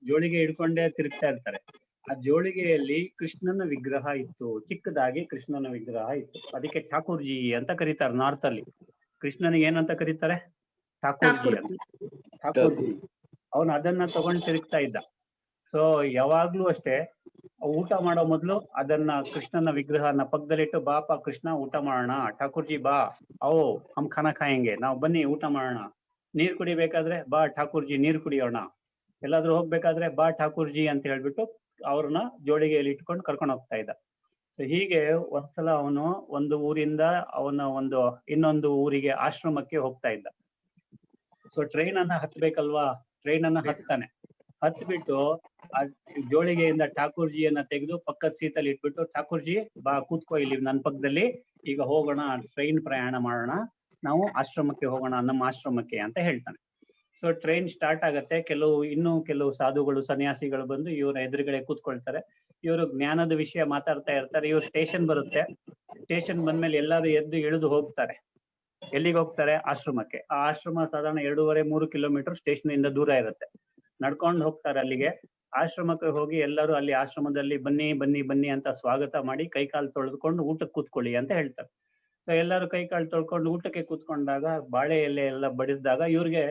ಜೋಳಿಗೆ ಹಿಡ್ಕೊಂಡೇ ತಿರುಗ್ತಾ ಇರ್ತಾರೆ. ಆ ಜೋಳಿಗೆಯಲ್ಲಿ ಕೃಷ್ಣನ ವಿಗ್ರಹ ಇತ್ತು, ಚಿಕ್ಕದಾಗಿ ಕೃಷ್ಣನ ವಿಗ್ರಹ ಇತ್ತು. ಅದಕ್ಕೆ ಠಾಕೂರ್ಜಿ ಅಂತ ಕರೀತಾರೆ ನಾರ್ತ್ ಅಲ್ಲಿ. ಕೃಷ್ಣನಿಗೆ ಏನಂತ ಕರೀತಾರೆ? ಠಾಕೂರ್ಜಿ ಅಂತ. ಠಾಕೂರ್ಜಿ ಅವನು ಅದನ್ನ ತಗೊಂಡು ತಿರುಗ್ತಾ ಇದ್ದ. ಸೊ ಯಾವಾಗ್ಲೂ ಅಷ್ಟೇ, ಊಟ ಮಾಡೋ ಮೊದ್ಲು ಅದನ್ನ ಕೃಷ್ಣನ ವಿಗ್ರಹನ ಪಕ್ಕದಲ್ಲಿಟ್ಟು, ಬಾಪ ಕೃಷ್ಣ ಊಟ ಮಾಡೋಣ, ಠಾಕೂರ್ಜಿ ಬಾ, ಹಮ್ ಖಾನಾ ಖಾಯಂಗೆ, ನಾವು ಬನ್ನಿ ಊಟ ಮಾಡೋಣ. ನೀರ್ ಕುಡಿಬೇಕಾದ್ರೆ ಬಾ ಠಾಕೂರ್ಜಿ ನೀರ್ ಕುಡಿಯೋಣ, ಎಲ್ಲಾದ್ರೂ ಹೋಗ್ಬೇಕಾದ್ರೆ ಬಾ ಠಾಕೂರ್ಜಿ ಅಂತ ಹೇಳ್ಬಿಟ್ಟು ಅವ್ರನ್ನ ಜೋಳಿಗೆಯಲ್ಲಿ ಇಟ್ಕೊಂಡು ಕರ್ಕೊಂಡು ಹೋಗ್ತಾ ಇದ್ದ. ಸೊ ಹೀಗೆ ಒಂದ್ಸಲ ಅವನು ಒಂದು ಊರಿಂದ ಇನ್ನೊಂದು ಊರಿಗೆ ಆಶ್ರಮಕ್ಕೆ ಹೋಗ್ತಾ ಇದ್ದ. ಸೊ ಟ್ರೈನ್ ಅನ್ನ ಹತ್ಬೇಕಲ್ವಾ, ಟ್ರೈನ್ ಅನ್ನ ಹತ್ತಾನೆ. ಹತ್ಬಿಟ್ಟು ಆ ಜೋಳಿಗೆಯಿಂದ ಠಾಕೂರ್ಜಿಯನ್ನ ತೆಗೆದು ಪಕ್ಕದ ಸೀಟಲ್ಲಿ ಇಟ್ಬಿಟ್ಟು, ಠಾಕೂರ್ಜಿ ಬಾ ಕೂತ್ಕೋ ಇಲ್ಲಿ ನನ್ನ ಪಕ್ಕದಲ್ಲಿ, ಈಗ ಹೋಗೋಣ, ಟ್ರೈನ್ ಪ್ರಯಾಣ ಮಾಡೋಣ, ನಾವು ಆಶ್ರಮಕ್ಕೆ ಹೋಗೋಣ, ನಮ್ಮ ಆಶ್ರಮಕ್ಕೆ ಅಂತ ಹೇಳ್ತಾನೆ. ಸೊ ಟ್ರೈನ್ ಸ್ಟಾರ್ಟ್ ಆಗತ್ತೆ. ಕೆಲವು ಸಾಧುಗಳು ಸನ್ಯಾಸಿಗಳು ಬಂದು ಇವ್ರ ಎದುರುಗಡೆ ಕೂತ್ಕೊಳ್ತಾರೆ. ಇವರು ಜ್ಞಾನದ ವಿಷಯ ಮಾತಾಡ್ತಾ ಇರ್ತಾರೆ. ಇವ್ರು ಸ್ಟೇಷನ್ ಬರುತ್ತೆ. ಸ್ಟೇಷನ್ ಬಂದ್ಮೇಲೆ ಎಲ್ಲರೂ ಎದ್ದು ಇಳಿದು ಹೋಗ್ತಾರೆ. ಎಲ್ಲಿಗೆ ಹೋಗ್ತಾರೆ? ಆಶ್ರಮಕ್ಕೆ. ಆ ಆಶ್ರಮ ಸಾಧಾರಣ 2.5-3 ಕಿಲೋಮೀಟರ್ ಸ್ಟೇಷನ್ ಇಂದ ದೂರ ಇರುತ್ತೆ. ನಡ್ಕೊಂಡು ಹೋಗ್ತಾರೆ ಅಲ್ಲಿಗೆ. ಆಶ್ರಮಕ್ಕೆ ಹೋಗಿ ಎಲ್ಲರೂ ಅಲ್ಲಿ ಆಶ್ರಮದಲ್ಲಿ ಬನ್ನಿ ಬನ್ನಿ ಬನ್ನಿ ಅಂತ ಸ್ವಾಗತ ಮಾಡಿ ಕೈಕಾಲು ತೊಳೆದುಕೊಂಡು ಊಟಕ್ಕೆ ಕೂತ್ಕೊಳ್ಳಿ ಅಂತ ಹೇಳ್ತಾರೆ. ಸೊ ಎಲ್ಲರೂ ಕೈಕಾಲು ತೊಳ್ಕೊಂಡು ಊಟಕ್ಕೆ ಕೂತ್ಕೊಂಡಾಗ ಬಾಳೆ ಎಲೆ ಎಲ್ಲ ಬಡಿಸಿದಾಗ ಇವ್ರಿಗೆ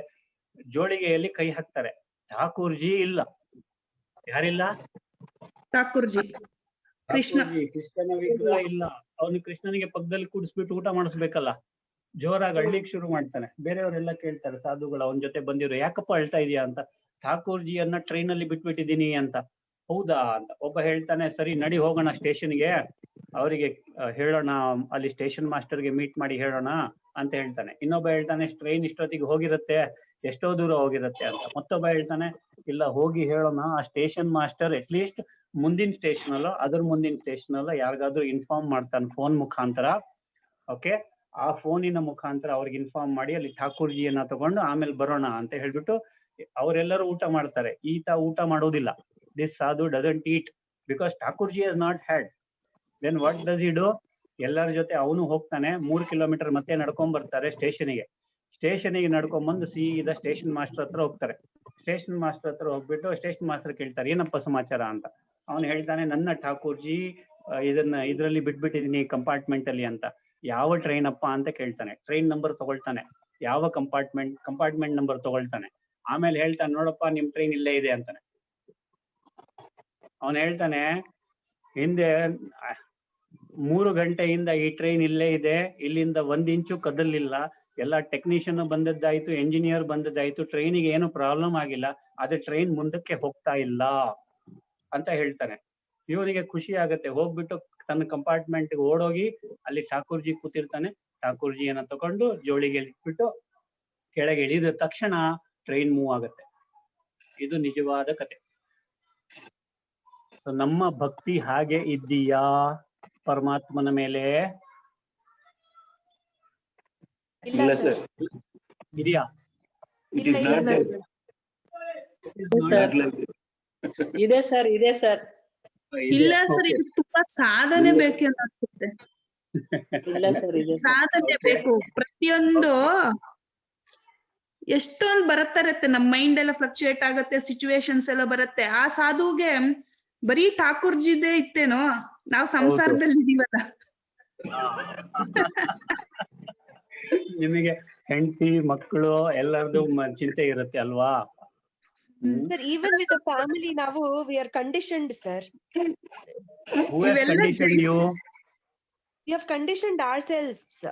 ಜೋಳಿಗೆಯಲ್ಲಿ ಕೈ ಹಾಕ್ತಾರೆ. ಠಾಕೂರ್ಜಿ ಇಲ್ಲ. ಯಾರಿಲ್ಲ? ಠಾಕೂರ್ಜಿ ಕೃಷ್ಣ. ಠಾಕೂರ್ಜಿ, ಕೃಷ್ಣನ ವಿಗ್ರಹ ಇಲ್ಲ. ಅವನು ಕೃಷ್ಣನಿಗೆ ಪಕ್ಕದಲ್ಲಿ ಕೂಡಿಸ್ಬಿಟ್ಟು ಊಟ ಮಾಡಿಸ್ಬೇಕಲ್ಲ. ಜೋರಾಗಿ ಅಳ್ಲಿಕ್ಕೆ ಶುರು ಮಾಡ್ತಾನೆ. ಬೇರೆಯವರೆಲ್ಲ ಕೇಳ್ತಾರೆ ಸಾಧುಗಳು ಅವನ ಜೊತೆ ಬಂದಿರೋ, ಯಾಕಪ್ಪ ಅಳ್ತಾ ಇದೀಯಾ ಅಂತ. ಠಾಕೂರ್ಜಿಯನ್ನ ಟ್ರೈನ್ ಅಲ್ಲಿ ಬಿಟ್ಬಿಟ್ಟಿದೀನಿ ಅಂತ. ಹೌದಾ ಅಂತ ಒಬ್ಬ ಹೇಳ್ತಾನೆ. ಸರಿ ನಡಿ ಹೋಗೋಣ ಸ್ಟೇಷನ್ಗೆ, ಅವರಿಗೆ ಹೇಳೋಣ, ಅಲ್ಲಿ ಸ್ಟೇಷನ್ ಮಾಸ್ಟರ್ಗೆ ಮೀಟ್ ಮಾಡಿ ಹೇಳೋಣ ಅಂತ ಹೇಳ್ತಾನೆ. ಇನ್ನೊಬ್ಬ ಹೇಳ್ತಾನೆ ಟ್ರೈನ್ ಇಷ್ಟೊತ್ತಿಗೆ ಹೋಗಿರುತ್ತೆ, ಎಷ್ಟೋ ದೂರ ಹೋಗಿರುತ್ತೆ ಅಂತ. ಮತ್ತೊಬ್ಬ ಹೇಳ್ತಾನೆ ಇಲ್ಲ ಹೋಗಿ ಹೇಳೋಣ, ಆ ಸ್ಟೇಷನ್ ಮಾಸ್ಟರ್ ಅಟ್ಲೀಸ್ಟ್ ಮುಂದಿನ ಸ್ಟೇಷನ್ ಅಲ್ಲೋ ಅದ್ರ ಮುಂದಿನ ಸ್ಟೇಷನ್ ಅಲ್ಲೋ ಯಾರಿಗಾದ್ರೂ ಇನ್ಫಾರ್ಮ್ ಮಾಡ್ತಾನೆ ಫೋನ್ ಮುಖಾಂತರ. ಓಕೆ, ಆ ಫೋನಿನ ಮುಖಾಂತರ ಅವ್ರಿಗೆ ಇನ್ಫಾರ್ಮ್ ಮಾಡಿ ಅಲ್ಲಿ ಠಾಕೂರ್ಜಿಯನ್ನ ತಗೊಂಡು ಆಮೇಲೆ ಬರೋಣ ಅಂತ ಹೇಳ್ಬಿಟ್ಟು ಅವರೆಲ್ಲರೂ ಊಟ ಮಾಡ್ತಾರೆ. ಈತ ಊಟ ಮಾಡೋದಿಲ್ಲ. ದಿಸ್ ಸಾಧು doesn't heat because Thakurji has not had. Then what does he do? ಎಲ್ಲರ ಜೊತೆ ಅವನು ಹೋಗ್ತಾನೆ. 3 ಕಿಲೋಮೀಟರ್ ಮತ್ತೆ ನಡ್ಕೊಂಡ್ ಬರ್ತಾರೆ ಸ್ಟೇಷನ್ಗೆ. ಸ್ಟೇಷನ್ಗೆ ನಡ್ಕೊಂಡ್ ಬಂದು ಸೀದಾ ಸ್ಟೇಷನ್ ಮಾಸ್ಟರ್ ಹತ್ರ ಹೋಗ್ತಾರೆ. ಸ್ಟೇಷನ್ ಮಾಸ್ಟರ್ ಹತ್ರ ಹೋಗ್ಬಿಟ್ಟು ಸ್ಟೇಷನ್ ಮಾಸ್ಟರ್ ಕೇಳ್ತಾರೆ ಏನಪ್ಪ ಸಮಾಚಾರ ಅಂತ. ಅವನು ಹೇಳ್ತಾನೆ ನನ್ನ ಠಾಕೂರ್ಜಿ ಇದ್ರಲ್ಲಿ ಬಿಟ್ಬಿಟ್ಟಿದೀನಿ ಕಂಪಾರ್ಟ್ಮೆಂಟ್ ಅಲ್ಲಿ ಅಂತ. ಯಾವ ಟ್ರೈನ್ ಅಪ್ಪ ಅಂತ ಕೇಳ್ತಾನೆ. ಟ್ರೈನ್ ನಂಬರ್ ತಗೊಳ್ತಾನೆ. ಯಾವ ಕಂಪಾರ್ಟ್ಮೆಂಟ್ ನಂಬರ್ ತಗೊಳ್ತಾನೆ. ಆಮೇಲೆ ಹೇಳ್ತಾನೆ ನೋಡಪ್ಪ ನಿಮ್ ಟ್ರೈನ್ ಇಲ್ಲೇ ಇದೆ ಅಂತಾನೆ. ಅವನು ಹೇಳ್ತಾನೆ ಹಿಂದೆ 3 ಗಂಟೆಯಿಂದ ಈ ಟ್ರೈನ್ ಇಲ್ಲೇ ಇದೆ, ಇಲ್ಲಿಂದ 1 ಇಂಚು ಕದಲಿಲ್ಲ, ಎಲ್ಲ ಟೆಕ್ನಿಷಿಯನ್ ಬಂದದ್ದಾಯ್ತು, ಎಂಜಿನಿಯರ್ ಬಂದದ್ದಾಯ್ತು, ಟ್ರೈನಿಗೆ ಏನು ಪ್ರಾಬ್ಲಮ್ ಆಗಿಲ್ಲ, ಆದ್ರೆ ಟ್ರೈನ್ ಮುಂದಕ್ಕೆ ಹೋಗ್ತಾ ಇಲ್ಲ ಅಂತ ಹೇಳ್ತಾನೆ. ಇವನಿಗೆ ಖುಷಿ ಆಗತ್ತೆ. ಹೋಗ್ಬಿಟ್ಟು ತನ್ನ ಕಂಪಾರ್ಟ್ಮೆಂಟ್ ಓಡೋಗಿ ಅಲ್ಲಿ ಠಾಕೂರ್ಜಿ ಕೂತಿರ್ತಾನೆ. ಠಾಕೂರ್ಜಿಯನ್ನ ತಗೊಂಡು ಜೋಳಿಗೆ ಇಟ್ಬಿಟ್ಟು ಕೆಳಗೆ ಇಳಿದ ತಕ್ಷಣ ಟ್ರೈನ್ ಮೂವ್ ಆಗತ್ತೆ. ಇದು ನಿಜವಾದ ಕತೆ. ಸೊ ನಮ್ಮ ಭಕ್ತಿ ಹಾಗೆ ಇದ್ದೀಯಾ ಪರಮಾತ್ಮನ ಮೇಲೆ? ಇಲ್ಲ ಸರ್. ಇದೆಯಾ? ಇಲ್ಲ ಸರ್. ಇದೆ ಸರ್, ಇದೆ ಸರ್. ಇಲ್ಲ ಸರ್, ಇದು ತುಂಬಾ ಸಾಧನೆ ಬೇಕು ಅಂತ ಅನ್ಸುತ್ತೆ. ಇಲ್ಲ ಸರ್, ಇದೆ ಸರ್. ಸಾಧನೆ ಬೇಕು. ಪ್ರತಿಯೊಂದು ಎಷ್ಟೊಂದು ಬರುತ್ತಾ ಇರತ್ತೆ, ನಮ್ ಮೈಂಡ್ ಎಲ್ಲ ಫ್ಲಕ್ಚುಯೇಟ್ ಆಗತ್ತೆ, ಸಿಚುವೇಶನ್ಸ್ ಎಲ್ಲ ಬರುತ್ತೆ. ಆ ಸಾಧುಗೆ ಬರೀ ಠಾಕೂರ್ಜಿದೇ ಇತ್ತೇನೋ, ನಾವ್ ಸಂಸಾರದಲ್ಲಿ ಇದೀವಲ್ಲ. ನಿಮಗೆ ಹೆಂಡತಿ ಮಕ್ಕಳು ಎಲ್ಲರದು ಚಿಂತೆ ಇರುತ್ತೆ ಅಲ್ವಾ? Sir, even with the family, now we are conditioned, sir. Who has conditioned you? We have conditioned ourselves.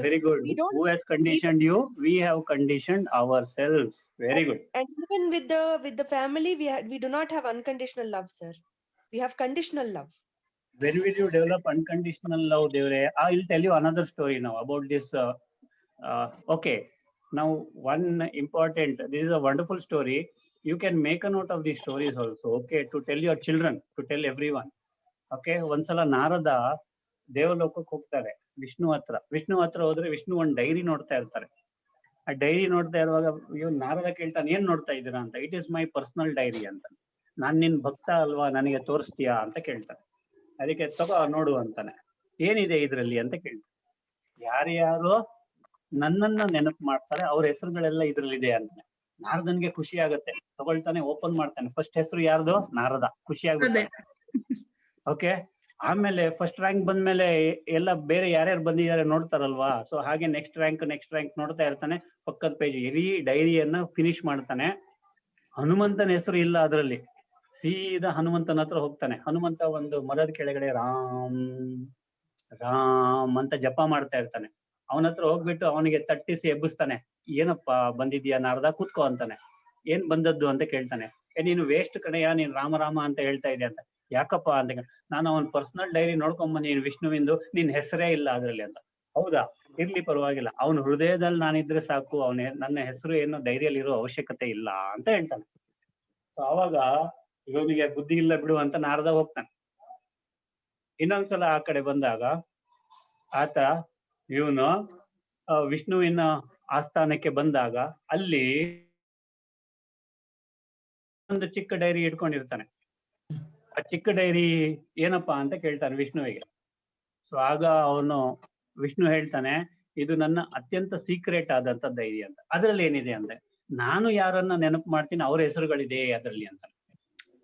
Very good. we don't- Who has conditioned you? We have conditioned ourselves. Very good. And even with the family, we do not have unconditional love, sir. We have conditional love. When will you develop unconditional love, Devre? I will tell you another story now about this. Okay. Now, this is a wonderful story. You can make a note of these stories also, okay, to tell your children, to tell everyone. Okay, ಒಂದ್ಸಲ ನಾರದ ದೇವಲೋಕಕ್ಕೆ ಹೋಗ್ತಾರೆ ವಿಷ್ಣು ಹತ್ರ ಹೋದ್ರೆ ವಿಷ್ಣು ಒಂದ್ dairy ನೋಡ್ತಾ ಇರ್ತಾರೆ. ಆ dairy ನೋಡ್ತಾ ಇರುವಾಗ ಇವ್ನು ನಾರದ ಕೇಳ್ತಾನೆ ಏನ್ ನೋಡ್ತಾ ಇದ್ದೀರಾ ಅಂತ. It is my personal dairy ಅಂತ. ನಾನ್ ನಿನ್ ಭಕ್ತ ಅಲ್ವಾ, ನನಗೆ ತೋರಿಸ್ತೀಯಾ ಅಂತ ಕೇಳ್ತಾನೆ. ಅದಕ್ಕೆ ತಗೋ ನೋಡು ಅಂತಾನೆ. ಏನಿದೆ ಇದ್ರಲ್ಲಿ ಅಂತ ಕೇಳ್ತಾನೆ. ಯಾರ್ಯಾರು ನನ್ನನ್ನ ನೆನಪು ಮಾಡ್ತಾರೆ ಅವ್ರ ಹೆಸರುಗಳೆಲ್ಲ ಇದ್ರಲ್ಲಿದೆ ಅಂತಾನೆ. ನಾರದನ್ಗೆ ಖುಷಿ ಆಗತ್ತೆ. ತಗೊಳ್ತಾನೆ, ಓಪನ್ ಮಾಡ್ತಾನೆ. ಫಸ್ಟ್ ಹೆಸರು ಯಾರ್ದು? ನಾರದ. ಖುಷಿ ಆಗುತ್ತೆ. ಓಕೆ, ಆಮೇಲೆ ಫಸ್ಟ್ ರ್ಯಾಂಕ್ ಬಂದ್ಮೇಲೆ ಎಲ್ಲ ಬೇರೆ ಯಾರ್ಯಾರು ಬಂದಿದ್ದಾರೆ ನೋಡ್ತಾರಲ್ವಾ. ಸೊ ಹಾಗೆ ನೆಕ್ಸ್ಟ್ ರ್ಯಾಂಕ್ ನೋಡ್ತಾ ಇರ್ತಾನೆ. ಪಕ್ಕದ ಪೇಜ್ ಇಡೀ ಡೈರಿಯನ್ನ ಫಿನಿಶ್ ಮಾಡ್ತಾನೆ. ಹನುಮಂತನ ಹೆಸರು ಇಲ್ಲ ಅದರಲ್ಲಿ. ಸೀದಾ ಹನುಮಂತನ ಹತ್ರ ಹೋಗ್ತಾನೆ. ಹನುಮಂತ ಒಂದು ಮರದ ಕೆಳಗಡೆ ರಾಮ್ ರಾಮ್ ಅಂತ ಜಪ ಮಾಡ್ತಾ ಇರ್ತಾನೆ. ಅವನ ಹತ್ರ ಹೋಗ್ಬಿಟ್ಟು ಅವನಿಗೆ ತಟ್ಟಿಸಿ ಎಬ್ಬಿಸ್ತಾನೆ. ಏನಪ್ಪಾ ಬಂದಿದ್ಯಾ ನಾರದ, ಕೂತ್ಕೋ ಅಂತಾನೆ. ಏನ್ ಬಂದದ್ದು ಅಂತ ಕೇಳ್ತಾನೆ. ನೀನು ವೇಸ್ಟ್ ಕಡೆಯ, ನೀನ್ ರಾಮ ಅಂತ ಹೇಳ್ತಾ ಇದೆಯಾ ಅಂತ. ಯಾಕಪ್ಪ ಅಂತ. ನಾನು ಅವನ್ ಪರ್ಸನಲ್ ಡೈರಿ ನೋಡ್ಕೊಂಬಂದಿ ವಿಷ್ಣುವಿಂದು, ನಿನ್ ಹೆಸರೇ ಇಲ್ಲ ಅದ್ರಲ್ಲಿ ಅಂತ. ಹೌದಾ, ಇರ್ಲಿ ಪರವಾಗಿಲ್ಲ, ಅವನ ಹೃದಯದಲ್ಲಿ ನಾನಿದ್ರೆ ಸಾಕು, ನನ್ನ ಹೆಸರು ಏನು ಡೈರಿಯಲ್ಲಿ ಇರೋ ಅವಶ್ಯಕತೆ ಇಲ್ಲ ಅಂತ ಹೇಳ್ತಾನೆ. ಅವಾಗ ಇವನಿಗೆ ಬುದ್ಧಿ ಇಲ್ಲ ಬಿಡು ಅಂತ ನಾರದ ಹೋಗ್ತಾನೆ. ಇನ್ನೊಂದ್ಸಲ ಆ ಕಡೆ ಬಂದಾಗ ಆತ ಇವನು ವಿಷ್ಣುವಿನ ಆಸ್ಥಾನಕ್ಕೆ ಬಂದಾಗ ಅಲ್ಲಿ ಒಂದು ಚಿಕ್ಕ ಡೈರಿ ಇಟ್ಕೊಂಡಿರ್ತಾನೆ. ಆ ಚಿಕ್ಕ ಡೈರಿ ಏನಪ್ಪಾ ಅಂತ ಕೇಳ್ತಾನೆ ವಿಷ್ಣುವಿಗೆ. ಸೊ ಆಗ ಅವನು ವಿಷ್ಣು ಹೇಳ್ತಾನೆ, ಇದು ನನ್ನ ಅತ್ಯಂತ ಸೀಕ್ರೆಟ್ ಆದಂತ ಡೈರಿ ಅಂತ. ಅದ್ರಲ್ಲಿ ಏನಿದೆ ಅಂದ್ರೆ, ನಾನು ಯಾರನ್ನ ನೆನಪು ಮಾಡ್ತೀನಿ ಅವ್ರ ಹೆಸರುಗಳಿದೆ ಅದರಲ್ಲಿ ಅಂತ.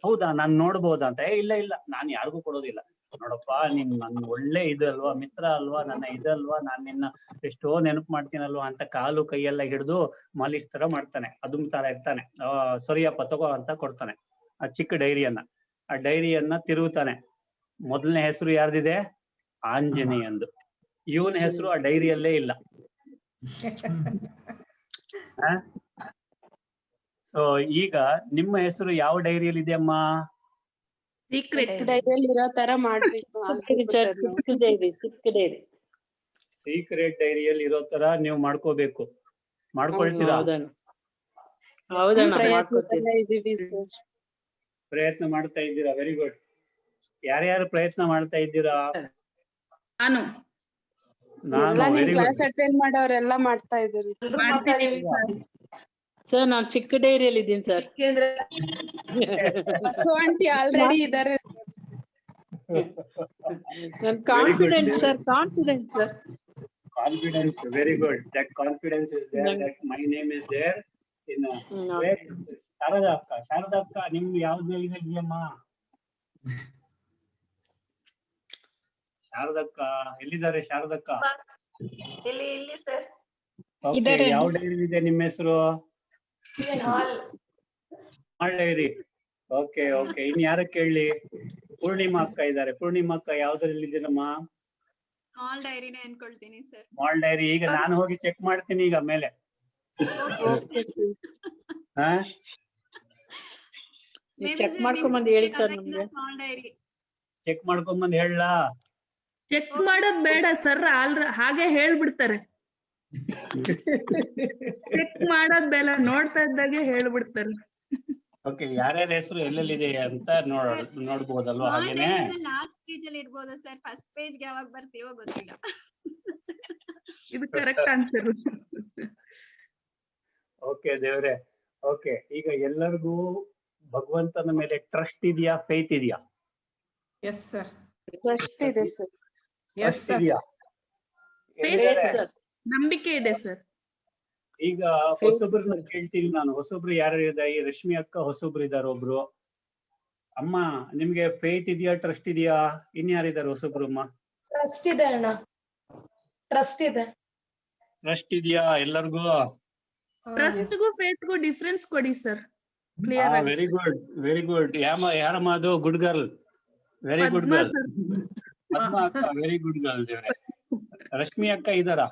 ಹೌದಾ, ನಾನ್ ನೋಡ್ಬೋದಾ ಅಂತ. ಇಲ್ಲ ಇಲ್ಲ, ನಾನ್ ಯಾರಿಗೂ ಕೊಡೋದಿಲ್ಲ. ನೋಡಪ್ಪ, ನನ್ನ ಒಳ್ಳೆ ಇದಲ್ವಾ, ಮಿತ್ರ ಅಲ್ವಾ, ನನ್ನ ಇದಲ್ವಾ, ನಾನ್ ನಿನ್ನ ಎಷ್ಟೋ ನೆನಪು ಮಾಡ್ತೀನಲ್ವಾ ಅಂತ ಕಾಲು ಕೈಯೆಲ್ಲ ಹಿಡಿದು ಮಾಲಿಶ್ ತರ ಮಾಡ್ತಾನೆ. ಅದು ತರ ಇರ್ತಾನೆ. ಸರಿಯಪ್ಪ ತಗೋ ಅಂತ ಕೊಡ್ತಾನೆ ಆ ಚಿಕ್ಕ ಡೈರಿಯನ್ನ. ಆ ಡೈರಿಯನ್ನ ತಿರುಗುತ್ತಾನೆ. ಮೊದಲನೇ ಹೆಸರು ಯಾರ್ದಿದೆ? ಆಂಜನೇಯಂದು. ಇವನ ಹೆಸರು ಆ ಡೈರಿಯಲ್ಲೇ ಇಲ್ಲ. ಸೊ ಈಗ ನಿಮ್ಮ ಹೆಸರು ಯಾವ ಡೈರಿಯಲ್ಲಿ ಇದೆ ಅಮ್ಮ? ಸೀಕ್ರೆಟ್ ಡೈರಿಯಲ್ಲಿ ಇರೋ ತರ ಮಾಡ್ಬೇಕು. ಸೀಕ್ರೆಟ್ ಡೈರಿಯಲ್ಲಿ ಇರೋ ತರ ನೀವು ಮಾಡ್ಕೋಬೇಕು. ಮಾಡ್ಕೊಳ್ತೀರಾ? ಇದೀವಿ ಸರ್. ಪ್ರಯತ್ನ ಮಾಡ್ತಾ ಇದ್ದೀರಾ? Very good. ಯಾರ್ಯಾರು ಪ್ರಯತ್ನ ಮಾಡ್ತಾ ಇದ್ದೀರಾ? ನಾನು ವೆರಿ ಕ್ಲಾಸ್ ಅಟೆಂಡ್ ಮಾಡೋರೆಲ್ಲ ಮಾಡ್ತಾ ಇದ್ದೀರಿ. ಸರ್ ನಾನ್ ಚಿಕ್ಕ ಡೈರಿಯಲ್ಲಿ ಇದ್ದೀನಿ ಸರ್. ಬಸು ಆಂಟಿ ಆಲ್ರೆಡಿ ಇದಾರೆ. ನನ್ confident sir, confident sir. Confidence, very good. That confidence is there, that my name is there in. Sharada ಅಕ್ಕ ನಿಮ್ ಯಾವ್ದು ಇದೆಯಮ್ಮ? ಶಾರದಕ್ಕ ಎಲ್ಲಿದ್ದಾರೆ? ಶಾರದಕ್ಕ ಇದಾರೆ. ಯಾವ ಡೈರಿ ಇದೆ ನಿಮ್ಮ ಹೆಸರು? ಹಾಲ್ ಡೈರಿ. Okay okay. ಇನ್ ಯಾರ ಕೇಳಿ? ಪೂರ್ಣಿಮಾ ಅಕ್ಕ ಇದ್ದಾರೆ. ಪೂರ್ಣಿಮಾ ಅಕ್ಕ ಯಾವ್ದ್ರಲ್ಲಿ ಇದೆಯಮ್ಮ? ಮಾಲ್ ಡೈರಿನೇ ಅನ್ಕೊಳ್ತೀನಿ ಸರ್. Mall dairy. ಈಗ ನಾನು ಹೋಗಿ ಚೆಕ್ ಮಾಡ್ತೀನಿ ಈಗ ಮೇಲೆ. ಚೆಕ್ ಮಾಡ್ಕೊಂಬಂದು ಹೇಳಿ ಸರ್ ನಮ್ಗೆ. ಮಾಲ್ ಡೈರಿ ಚೆಕ್ ಮಾಡ್ಕೊಂಬಂದ್ ಹೇಳ. ಚೆಕ್ ಮಾಡೋದ್ ಬೇಡ ಸರ್, ಹಾಗೆ ಹೇಳ್ಬಿಡ್ತಾರೆ. ಚೆಕ್ ಮಾಡೋದ್ ಬೇಡ, ನೋಡ್ತಾ ಇದ್ದಾಗೆ ಹೇಳ್ಬಿಡ್ತಾರೆ. ಓಕೆ, ಯಾರ್ಯಾರ ಹೆಸರು ಎಲ್ಲೆಲ್ಲಿದೆ ಅಂತ ನೋಡ್ಬೋದಲ್ವಾ? ಹಾಗೇನೆ ಲಾಸ್ಟ್ ಪೇಜ್ ಅಲ್ಲಿ ಇರ್ಬೋದು ಸರ್. ಫಸ್ಟ್ ಪೇಜ್ ಗೆ ಯಾವಾಗ ಬರ್ತೀವೋ ಗೊತ್ತಿಲ್ಲ. ಇದು ಕರೆಕ್ಟ್ ಆನ್ಸರ್. ಓಕೆ ದೇವ್ರೆ. ಓಕೆ, ಈಗ ಎಲ್ಲರಿಗೂ ಭಗವಂತನ ಮೇಲೆ ಟ್ರಸ್ಟ್ ಇದೆಯಾ, ಫೇತ್ ಇದೆಯಾ? Yes sir. ಟ್ರಸ್ಟ್ ಇದೆ ಸರ್. ಟ್ರಸ್ಟ್ ಇದೆಯಾ? ನಂಬಿಕೆ ಇದೆ ಸರ್. ಈಗ ಹೊಸೊಬ್ರನ್ನ ಕೇಳ್ತೀನಿ ನಾನು. ಹೊಸೊಬ್ರು ಯಾರು ಇದೆ? ಈ ರಶ್ಮಿ ಅಕ್ಕ ಹೊಸೊಬ್ರು ಇದಾರ. ಒಬ್ರು ಅಮ್ಮ, ನಿಮ್ಗೆ ಫೇತ್ ಇದೆಯಾ, ಟ್ರಸ್ಟ್ ಇದೆಯಾ? ಇನ್ಯಾರಿದಾರೆ ಹೊಸೊಬ್ರು ಅಮ್ಮ? ಟ್ರಸ್ಟ್ ಇದೆ ಅಣ್ಣ, ಟ್ರಸ್ಟ್ ಇದೆ. ಟ್ರಸ್ಟ್ ಇದೆಯಾ ಎಲ್ಲರಿಗೂ? ಟ್ರಸ್ಟ್ಗೂ ಫೇತ್ಗೂ ಡಿಫ್ರೆನ್ಸ್ ಕೊಡಿ ಸರ್. ಕ್ಲಿಯರ್ ಆಗಿ. Very good, very good. ಯಾರಮ್ಮ ಅದು? Good girl, very good Padma girl. Sir. Padma ಅಕ್ಕ, ವೆರಿ ಗುಡ್ ಗರ್ಲ್ ದೇವ್ರೆ. ರಶ್ಮಿ ಅಕ್ಕ ಇದಾರಾ?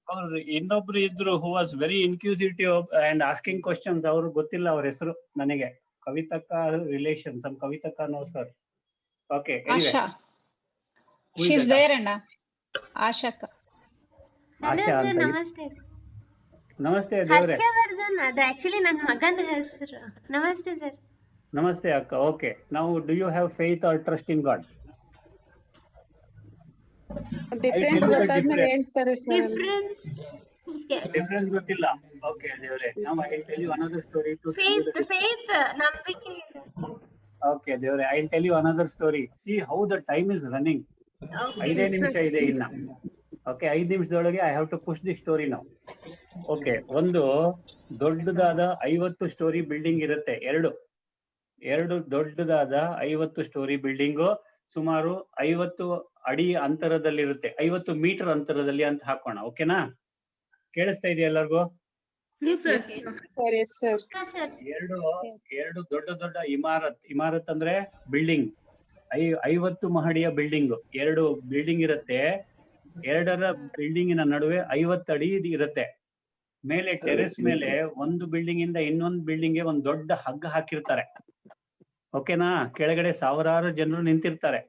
ಅವ್ರು ಇನ್ನೊಬ್ರು ಇದ್ರು who was very inquisitive and asking questions. ಅವ್ರು ಗೊತ್ತಿಲ್ಲ ಅವ್ರ ಹೆಸರು ನನಗೆ. ಕವಿತಕ್ಕ ರಿಲೇಷನ್, ಸಮ್ ಕವಿತಕ್ಕ no sir. Okay, Asha. She is there ಅಣ್ಣ. ಆಶಾ ಅಕ್ಕ. ಆಶಾ ಅಂತ. ನಮಸ್ತೆ. ನಮಸ್ತೆ ದೇವ್ರೆ. ಹರ್ಷವರ್ಧನ್, ಅದು ಆಕ್ಚುಲಿ ನನ್ನ ಮಗನ ಹೆಸರು. ನಮಸ್ತೆ ಸರ್. ನಮಸ್ತೆ ಅಕ್ಕ. ಓಕೆ, ನಾವು do you have faith or trust in God? Difference ಗೊತ್ತಾದ್ಮೇಲೆ ಹೇಳ್ತಾರೆ ಸರ್. ಡಿಫರೆನ್ಸ್ ಗೊತ್ತಿಲ್ಲ. ಓಕೆ ದೇವ್ರೆ. ನಾವು I will tell you another story to faith ನಂಬಿಕೆ ಇದೆ. ಓಕೆ ದೇವ್ರೆ, I will tell you another story. See how the time is running. 5 ನಿಮಿಷ ಇದೆ ಇನ್ನ. ಓಕೆ, 5 ನಿಮಿಷದೊಳಗೆ I have to push the story ನಾವು. ಓಕೆ, ಒಂದು ದೊಡ್ಡದಾದ 50 ಸ್ಟೋರಿ ಬಿಲ್ಡಿಂಗ್ ಇರುತ್ತೆ. ಎರಡು ದೊಡ್ಡದಾದ 50 ಸ್ಟೋರಿ ಬಿಲ್ಡಿಂಗು ಸುಮಾರು 50 ಅಡಿ ಅಂತರದಲ್ಲಿರುತ್ತೆ. 50 ಮೀಟರ್ ಅಂತರದಲ್ಲಿ ಅಂತ ಹಾಕೋಣ. ಓಕೆನಾ? ಕೇಳಿಸ್ತಾ ಇದೆಯಾ ಎಲ್ಲರಿಗೂ? ಎರಡು ದೊಡ್ಡ ದೊಡ್ಡ ಇಮಾರತ್ ಅಂದ್ರೆ ಬಿಲ್ಡಿಂಗ್. 50 ಮಹಡಿಯ ಬಿಲ್ಡಿಂಗ್. 2 ಬಿಲ್ಡಿಂಗ್ ಇರುತ್ತೆ. 2ರ ಬಿಲ್ಡಿಂಗಿನ ನಡುವೆ 50 ಅಡಿ ಇರುತ್ತೆ. ಮೇಲೆ ಟೆರೆಸ್ ಮೇಲೆ ಒಂದು ಬಿಲ್ಡಿಂಗ್ ಇಂದ ಇನ್ನೊಂದು ಬಿಲ್ಡಿಂಗ್ಗೆ ಒಂದು ದೊಡ್ಡ ಹಗ್ಗ ಹಾಕಿರ್ತಾರೆ. ಓಕೆನಾ? ಕೆಳಗಡೆ ಸಾವಿರಾರು ಜನರು ನಿಂತಿರ್ತಾರೆ.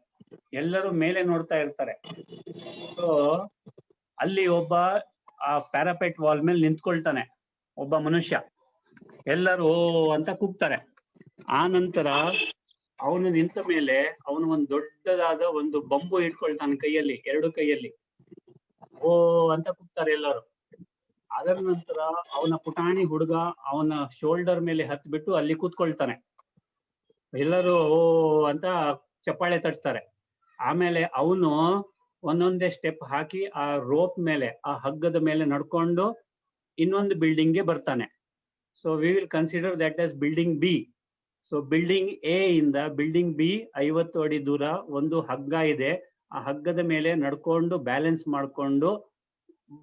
ಎಲ್ಲರೂ ಮೇಲೆ ನೋಡ್ತಾ ಇರ್ತಾರೆ. ಸೊ ಅಲ್ಲಿ ಒಬ್ಬ ಆ ಪ್ಯಾರಾಪೆಟ್ ವಾಲ್ ಮೇಲೆ ನಿಂತ್ಕೊಳ್ತಾನೆ, ಒಬ್ಬ ಮನುಷ್ಯ. ಎಲ್ಲರೂ ಅಂತ ಕೂಗ್ತಾರೆ. ಆ ನಂತರ ಅವನು ನಿಂತ ಮೇಲೆ ಅವನು ಒಂದು ದೊಡ್ಡದಾದ ಒಂದು ಬಂಬು ಇಟ್ಕೊಳ್ತಾನೆ ಕೈಯಲ್ಲಿ, 2 ಕೈಯಲ್ಲಿ. ಓ ಅಂತ ಕೂಗ್ತಾರೆ ಎಲ್ಲರೂ. ಅದರ ನಂತರ ಅವನ ಪುಟಾಣಿ ಹುಡುಗ ಅವನ ಶೋಲ್ಡರ್ ಮೇಲೆ ಹತ್ಬಿಟ್ಟು ಅಲ್ಲಿ ಕೂತ್ಕೊಳ್ತಾನೆ. ಎಲ್ಲರೂ ಓ ಅಂತ ಚಪ್ಪಾಳೆ ತಟ್ತಾರೆ. ಆಮೇಲೆ ಅವನು ಒಂದೊಂದೇ ಸ್ಟೆಪ್ ಹಾಕಿ ಆ ರೋಪ್ ಮೇಲೆ, ಆ ಹಗ್ಗದ ಮೇಲೆ ನಡ್ಕೊಂಡು ಇನ್ನೊಂದು ಬಿಲ್ಡಿಂಗ್ಗೆ ಬರ್ತಾನೆ. So we will consider that as building B. So building A ಇಂದ ಬಿಲ್ಡಿಂಗ್ ಬಿ 50 ಅಡಿ ದೂರ ಒಂದು ಹಗ್ಗ ಇದೆ. ಆ ಹಗ್ಗದ ಮೇಲೆ ನಡ್ಕೊಂಡು ಬ್ಯಾಲೆನ್ಸ್ ಮಾಡ್ಕೊಂಡು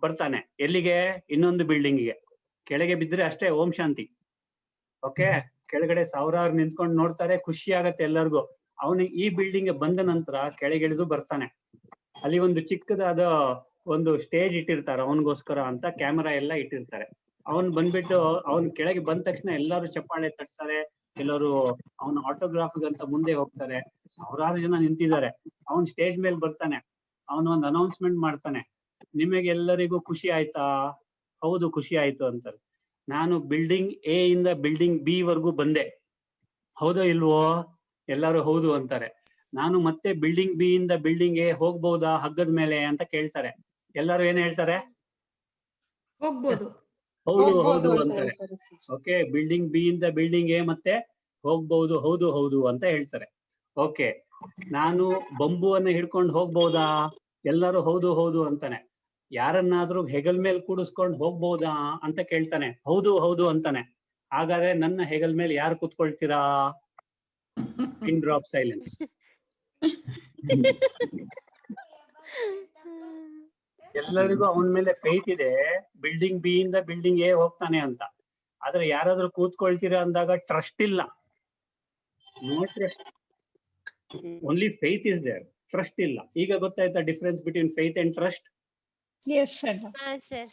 ಬರ್ತಾನೆ. ಎಲ್ಲಿಗೆ? ಇನ್ನೊಂದು ಬಿಲ್ಡಿಂಗ್ಗೆ. ಕೆಳಗೆ ಬಿದ್ದರೆ ಅಷ್ಟೇ ಓಂ ಶಾಂತಿ. ಓಕೆ, ಕೆಳಗಡೆ ಸಾವಿರಾರು ನಿಂತ್ಕೊಂಡು ನೋಡ್ತಾರೆ, ಖುಷಿ ಆಗತ್ತೆ ಎಲ್ಲರಿಗೂ. ಅವನು ಈ ಬಿಲ್ಡಿಂಗ್ ಬಂದ ನಂತರ ಕೆಳಗಿಳಿದು ಬರ್ತಾನೆ. ಅಲ್ಲಿ ಒಂದು ಚಿಕ್ಕದಾದ ಒಂದು ಸ್ಟೇಜ್ ಇಟ್ಟಿರ್ತಾರೆ ಅವನಿಗೋಸ್ಕರ ಅಂತ, ಕ್ಯಾಮೆರಾ ಎಲ್ಲ ಇಟ್ಟಿರ್ತಾರೆ. ಅವನ್ ಬಂದ್ಬಿಟ್ಟು ಅವನ್ ಕೆಳಗೆ ಬಂದ ತಕ್ಷಣ ಎಲ್ಲರೂ ಚಪ್ಪಾಳೆ ತಟ್ತಾರೆ, ಎಲ್ಲರೂ ಅವನ ಆಟೋಗ್ರಾಫ್ ಅಂತ ಮುಂದೆ ಹೋಗ್ತಾರೆ. ಸಾವಿರಾರು ಜನ ನಿಂತಿದ್ದಾರೆ. ಅವನ್ ಸ್ಟೇಜ್ ಮೇಲೆ ಬರ್ತಾನೆ, ಅವನು ಒಂದು ಅನೌನ್ಸ್ಮೆಂಟ್ ಮಾಡ್ತಾನೆ. ನಿಮಗೆಲ್ಲರಿಗೂ ಖುಷಿ ಆಯ್ತಾ? ಹೌದು ಖುಷಿ ಆಯ್ತು ಅಂತಾರೆ. ನಾನು ಬಿಲ್ಡಿಂಗ್ ಎ ಇಂದ ಬಿಲ್ಡಿಂಗ್ ಬಿ ವರ್ಗೂ ಬಂದೆ, ಹೌದೋ ಇಲ್ವೋ? ಎಲ್ಲರೂ ಹೌದು ಅಂತಾರೆ. ನಾನು ಮತ್ತೆ ಬಿಲ್ಡಿಂಗ್ ಬಿ ಇಂದ ಬಿಲ್ಡಿಂಗ್ ಎ ಹೋಗ್ಬಹುದಾ ಹಗ್ಗದ ಮೇಲೆ ಅಂತ ಕೇಳ್ತಾರೆ. ಎಲ್ಲರೂ ಏನ್ ಹೇಳ್ತಾರೆ? ಹೋಗ್ಬೋದು. ಹೌದು ಹೌದು ಅಂತಾರೆ. ಓಕೆ, ಬಿಲ್ಡಿಂಗ್ ಬಿ ಇಂದ ಬಿಲ್ಡಿಂಗ್ ಎ ಮತ್ತೆ ಹೋಗ್ಬಹುದು, ಹೌದು ಹೌದು ಅಂತ ಹೇಳ್ತಾರೆ. ಓಕೆ, ನಾನು ಬಂಬುವನ್ನ ಹಿಡ್ಕೊಂಡು ಹೋಗ್ಬಹುದಾ? ಎಲ್ಲರೂ ಹೌದು ಹೌದು ಅಂತಾನೆ. ಯಾರನ್ನಾದ್ರೂ ಹೆಗಲ್ ಮೇಲೆ ಕೂಡಿಸ್ಕೊಂಡು ಹೋಗ್ಬಹುದಾ ಅಂತ ಕೇಳ್ತಾನೆ. ಹೌದು ಹೌದು ಅಂತಾನೆ. ಹಾಗಾದ್ರೆ ನನ್ನ ಹೆಗಲ್ ಮೇಲೆ ಯಾರು ಕೂತ್ಕೊಳ್ತೀರಾ? Pin drop silence. ಎಲ್ಲರಿಗೂ ಅವನ ಮೇಲೆ ಫೇತ್ ಇದೆ, ಬಿಲ್ಡಿಂಗ್ ಬಿ ಇಂದ ಬಿಲ್ಡಿಂಗ್ ಎ ಹೋಗ್ತಾನೆ ಅಂತ. ಆದ್ರೆ ಯಾರಾದ್ರೂ ಕೂತ್ಕೊಳ್ತೀರಾ ಅಂದಾಗ ಟ್ರಸ್ಟ್ ಇಲ್ಲ. No trust, only faith is there, trust ಇಲ್ಲ. ಈಗ ಗೊತ್ತಾಯ್ತಾ difference between faith and trust? Yes sir.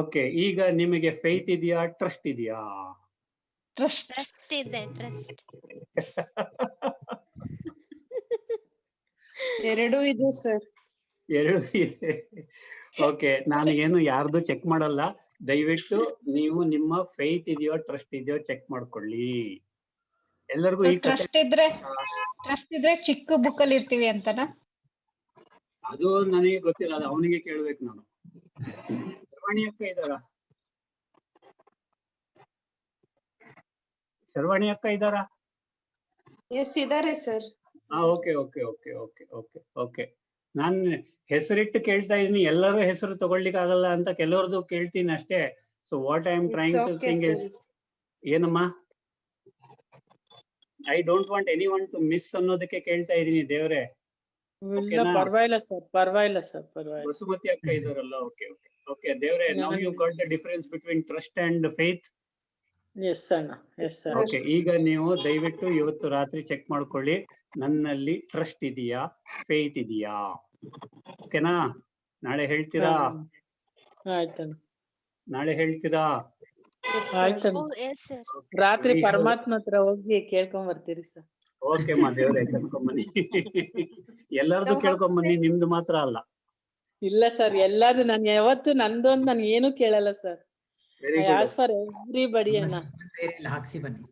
Okay, ಈಗ ನಿಮಗೆ ಫೇತ್ ಇದೆಯಾ, ಟ್ರಸ್ಟ್ ಇದೆಯಾ? ಟ್ರಸ್ಟ್ ಇದೆ, ಟ್ರಸ್ಟ್. ಎರಡೂ ಇದೆ ಸರ್. ಎರಡು ಇದೆ. ಓಕೆ, ನಾನು ಏನು ಯಾರ್ದು ಚೆಕ್ ಮಾಡಲ್ಲ. ದಯವಿಟ್ಟು ನೀವು ನಿಮ್ಮ ಫೇತ್ ಇದೆಯೋ ಟ್ರಸ್ಟ್ ಇದೆಯೋ ಚೆಕ್ ಮಾಡ್ಕೊಳ್ಳಿ. ಎಲ್ಲರಿಗೂ ಈ ಟ್ರಸ್ಟ್ ಇದ್ರೆ ಚಿಕ್ಕ ಬುಕ್ ಅಲ್ಲಿ ಇರ್ತೀವಿ ಅಂತನಾ? ಅದು ನನಗೆ ಗೊತ್ತಿಲ್ಲ, ಅದು ಅವನಿಗೆ ಕೇಳ್ಬೇಕು ನಾನು. ಶರ್ವಾಣಿ ಅಕ್ಕ ಇದ್ದಾರಾ? ಶರ್ವಾಣಿ ಅಕ್ಕ ಇದ್ದಾರಾ? ಎಸ್ ಇದಾರೆ sir. Okay okay okay okay okay okay. ನಾನ್ ಹೆಸರಿಟ್ಟು ಕೇಳ್ತಾ ಇದೀನಿ, ಎಲ್ಲರೂ ಹೆಸರು ತಗೊಳ್ಲಿಕ್ಕೆ ಆಗಲ್ಲ ಅಂತ ಕೆಲವ್ರದ್ದು ಕೇಳ್ತೀನಿ ಅಷ್ಟೇ. So what I am trying to think is, ಏನಮ್ಮ, I don't want anyone to miss ಅನ್ನೋದಕ್ಕೆ ಕೇಳ್ತಾ ಇದೀನಿ ದೇವ್ರೆ. ಪರವಾಗಿಲ್ಲ ಸರ್, ಪರವಾಗಿಲ್ಲ ಸರ್, ಪರವಾಗಿಲ್ಲ. ವಸುಮತಿ ಅಕ್ಕ ಇದಾರಲ್ಲ, ಓಕೆ ಓಕೆ ಓಕೆ ದೇವ್ರೆ. Now you got the difference between trust and faith. Yes ಅಣ್ಣ, ಎಸ್ ಸರ್. ಓಕೆ, ಈಗ ನೀವು ದಯವಿಟ್ಟು ಇವತ್ತು ರಾತ್ರಿ ಚೆಕ್ ಮಾಡ್ಕೊಳ್ಳಿ, ನನ್ನಲ್ಲಿ ಟ್ರಸ್ಟ್ ಇದೆಯಾ, ಫೇತ್ ಇದೆಯಾ? ಓಕೆನಾ? ನಾಳೆ ಹೇಳ್ತೀರಾ? ಆಯ್ತಣ್ಣ, ನಾಳೆ ಹೇಳ್ತೀರಾ? ಆಯ್ತಣ್ಣ. ರಾತ್ರಿ ಪರಮಾತ್ಮ ಹತ್ರ ಹೋಗಿ ಕೇಳ್ಕೊಂಡ್ ಬರ್ತೀರಿ ಸರ್. ಓಕೆ ಮಾ ದೇವ್ರೆ, ಕರ್ಕೊಂಬನ್ನಿ. ಎಲ್ಲರದು ಕೇಳ್ಕೊಂಬನ್ನಿ, ನಿಮ್ದು ಮಾತ್ರ ಅಲ್ಲ. ಇಲ್ಲ ಸರ್, ಎಲ್ಲಾರು ನಾನು ಯಾವತ್ತು ನಂದೊಂದು ನಾನು ಏನು ಕೇಳಲ್ಲ sir. Very as for everybody ಅಣ್ಣ. ಹಾಕ್ಸಿ ಬನ್ನಿ.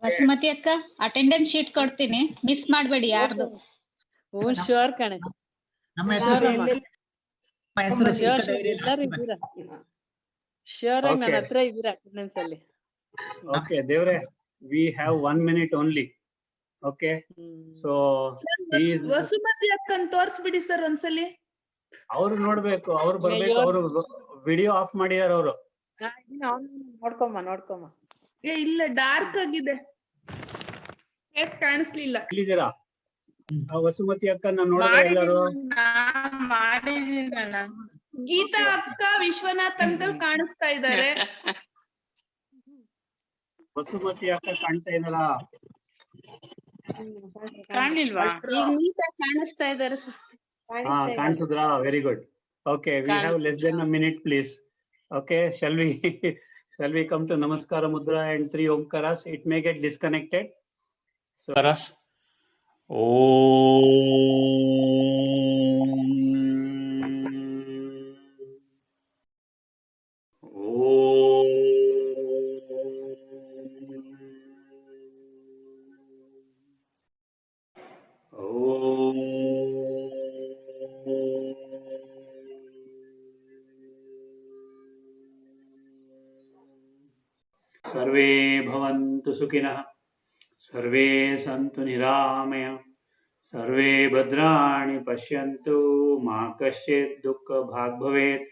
ವಸುಮತಿ ಅಕ್ಕ, ಅಟೆಂಡೆನ್ಸ್ ಶೀಟ್ ಕೊಡ್ತೀನಿ, ಮಿಸ್ ಮಾಡ್ಬೇಡಿ ಯಾರ್ದು. ಹ್ಞೂ ಶೋರ್ ಕಣೆ. ನಮ್ಮ ಹೆಸರು ಎಲ್ಲಾರು ಇದ್ದೀರಾ? ಶೋರ್ ಆಗಿ ನನ್ನ ಹತ್ರ ಇದ್ದೀರಾ ಅಟೆಂಡೆನ್ಸ್ ಅಲ್ಲಿ? ಓಕೆ ದೇವ್ರೆ, we have 1 minute only. Okay, so Vasumathi ಅಕ್ಕನ್ ತೋರ್ಸ್ಬಿಡಿ ಸರ್ ಒಂದ್ಸಲಿ. ಅವ್ರು ನೋಡ್ಬೇಕು, ಅವ್ರು ಬರ್ಬೇಕು. ಅವರು ವಿಡಿಯೋ ಆಫ್ ಮಾಡಿದಾರ ಅವರು. ನೋಡ್ಕೊಮ್ಮ. ಇಲ್ಲ, ಡಾರ್ಕ್ ಆಗಿದೆ, ಫೇಸ್ ಕಾಣಿಸ್ಲಿಲ್ಲ. ಇಲ್ಲಿದ್ದೀರಾ ವಸುಮತಿ ಅಕ್ಕ? ನೋಡಿದ್ರೆ ಎಲ್ಲರೂ ಗೀತಾ ಅಕ್ಕ, ವಿಶ್ವನಾಥ್ ಅಂಕಲ್ ಕಾಣಿಸ್ತಾ ಇದ್ದಾರೆ. ವಸುಮತಿ ಅಕ್ಕ ಕಾಣ್ತಾ ಇದ್ದಾರಾ? ಕಾಣ್ಲಿಲ್ವಾ? ಈಗ ನೀಟಾಗಿ ಕಾಣಿಸ್ತಾ ಇದಾರೆ. ಹಾ, ಕಾಣಿಸಿದ್ರಾ? Very good. Okay, we have less than a minute please. Okay, shall we come to Namaskara Mudra and 3 Omkaras? It may get disconnected. So, सर्वे भवन्तु सुखिनः, सर्वे सन्तु निरामय, सर्वे भद्राणि पश्यन्तु, मा कश्चित् दुःखभाग् भवेत्।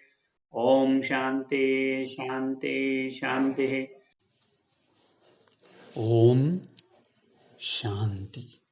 ओम शांति शांति शांति। ओम शांति।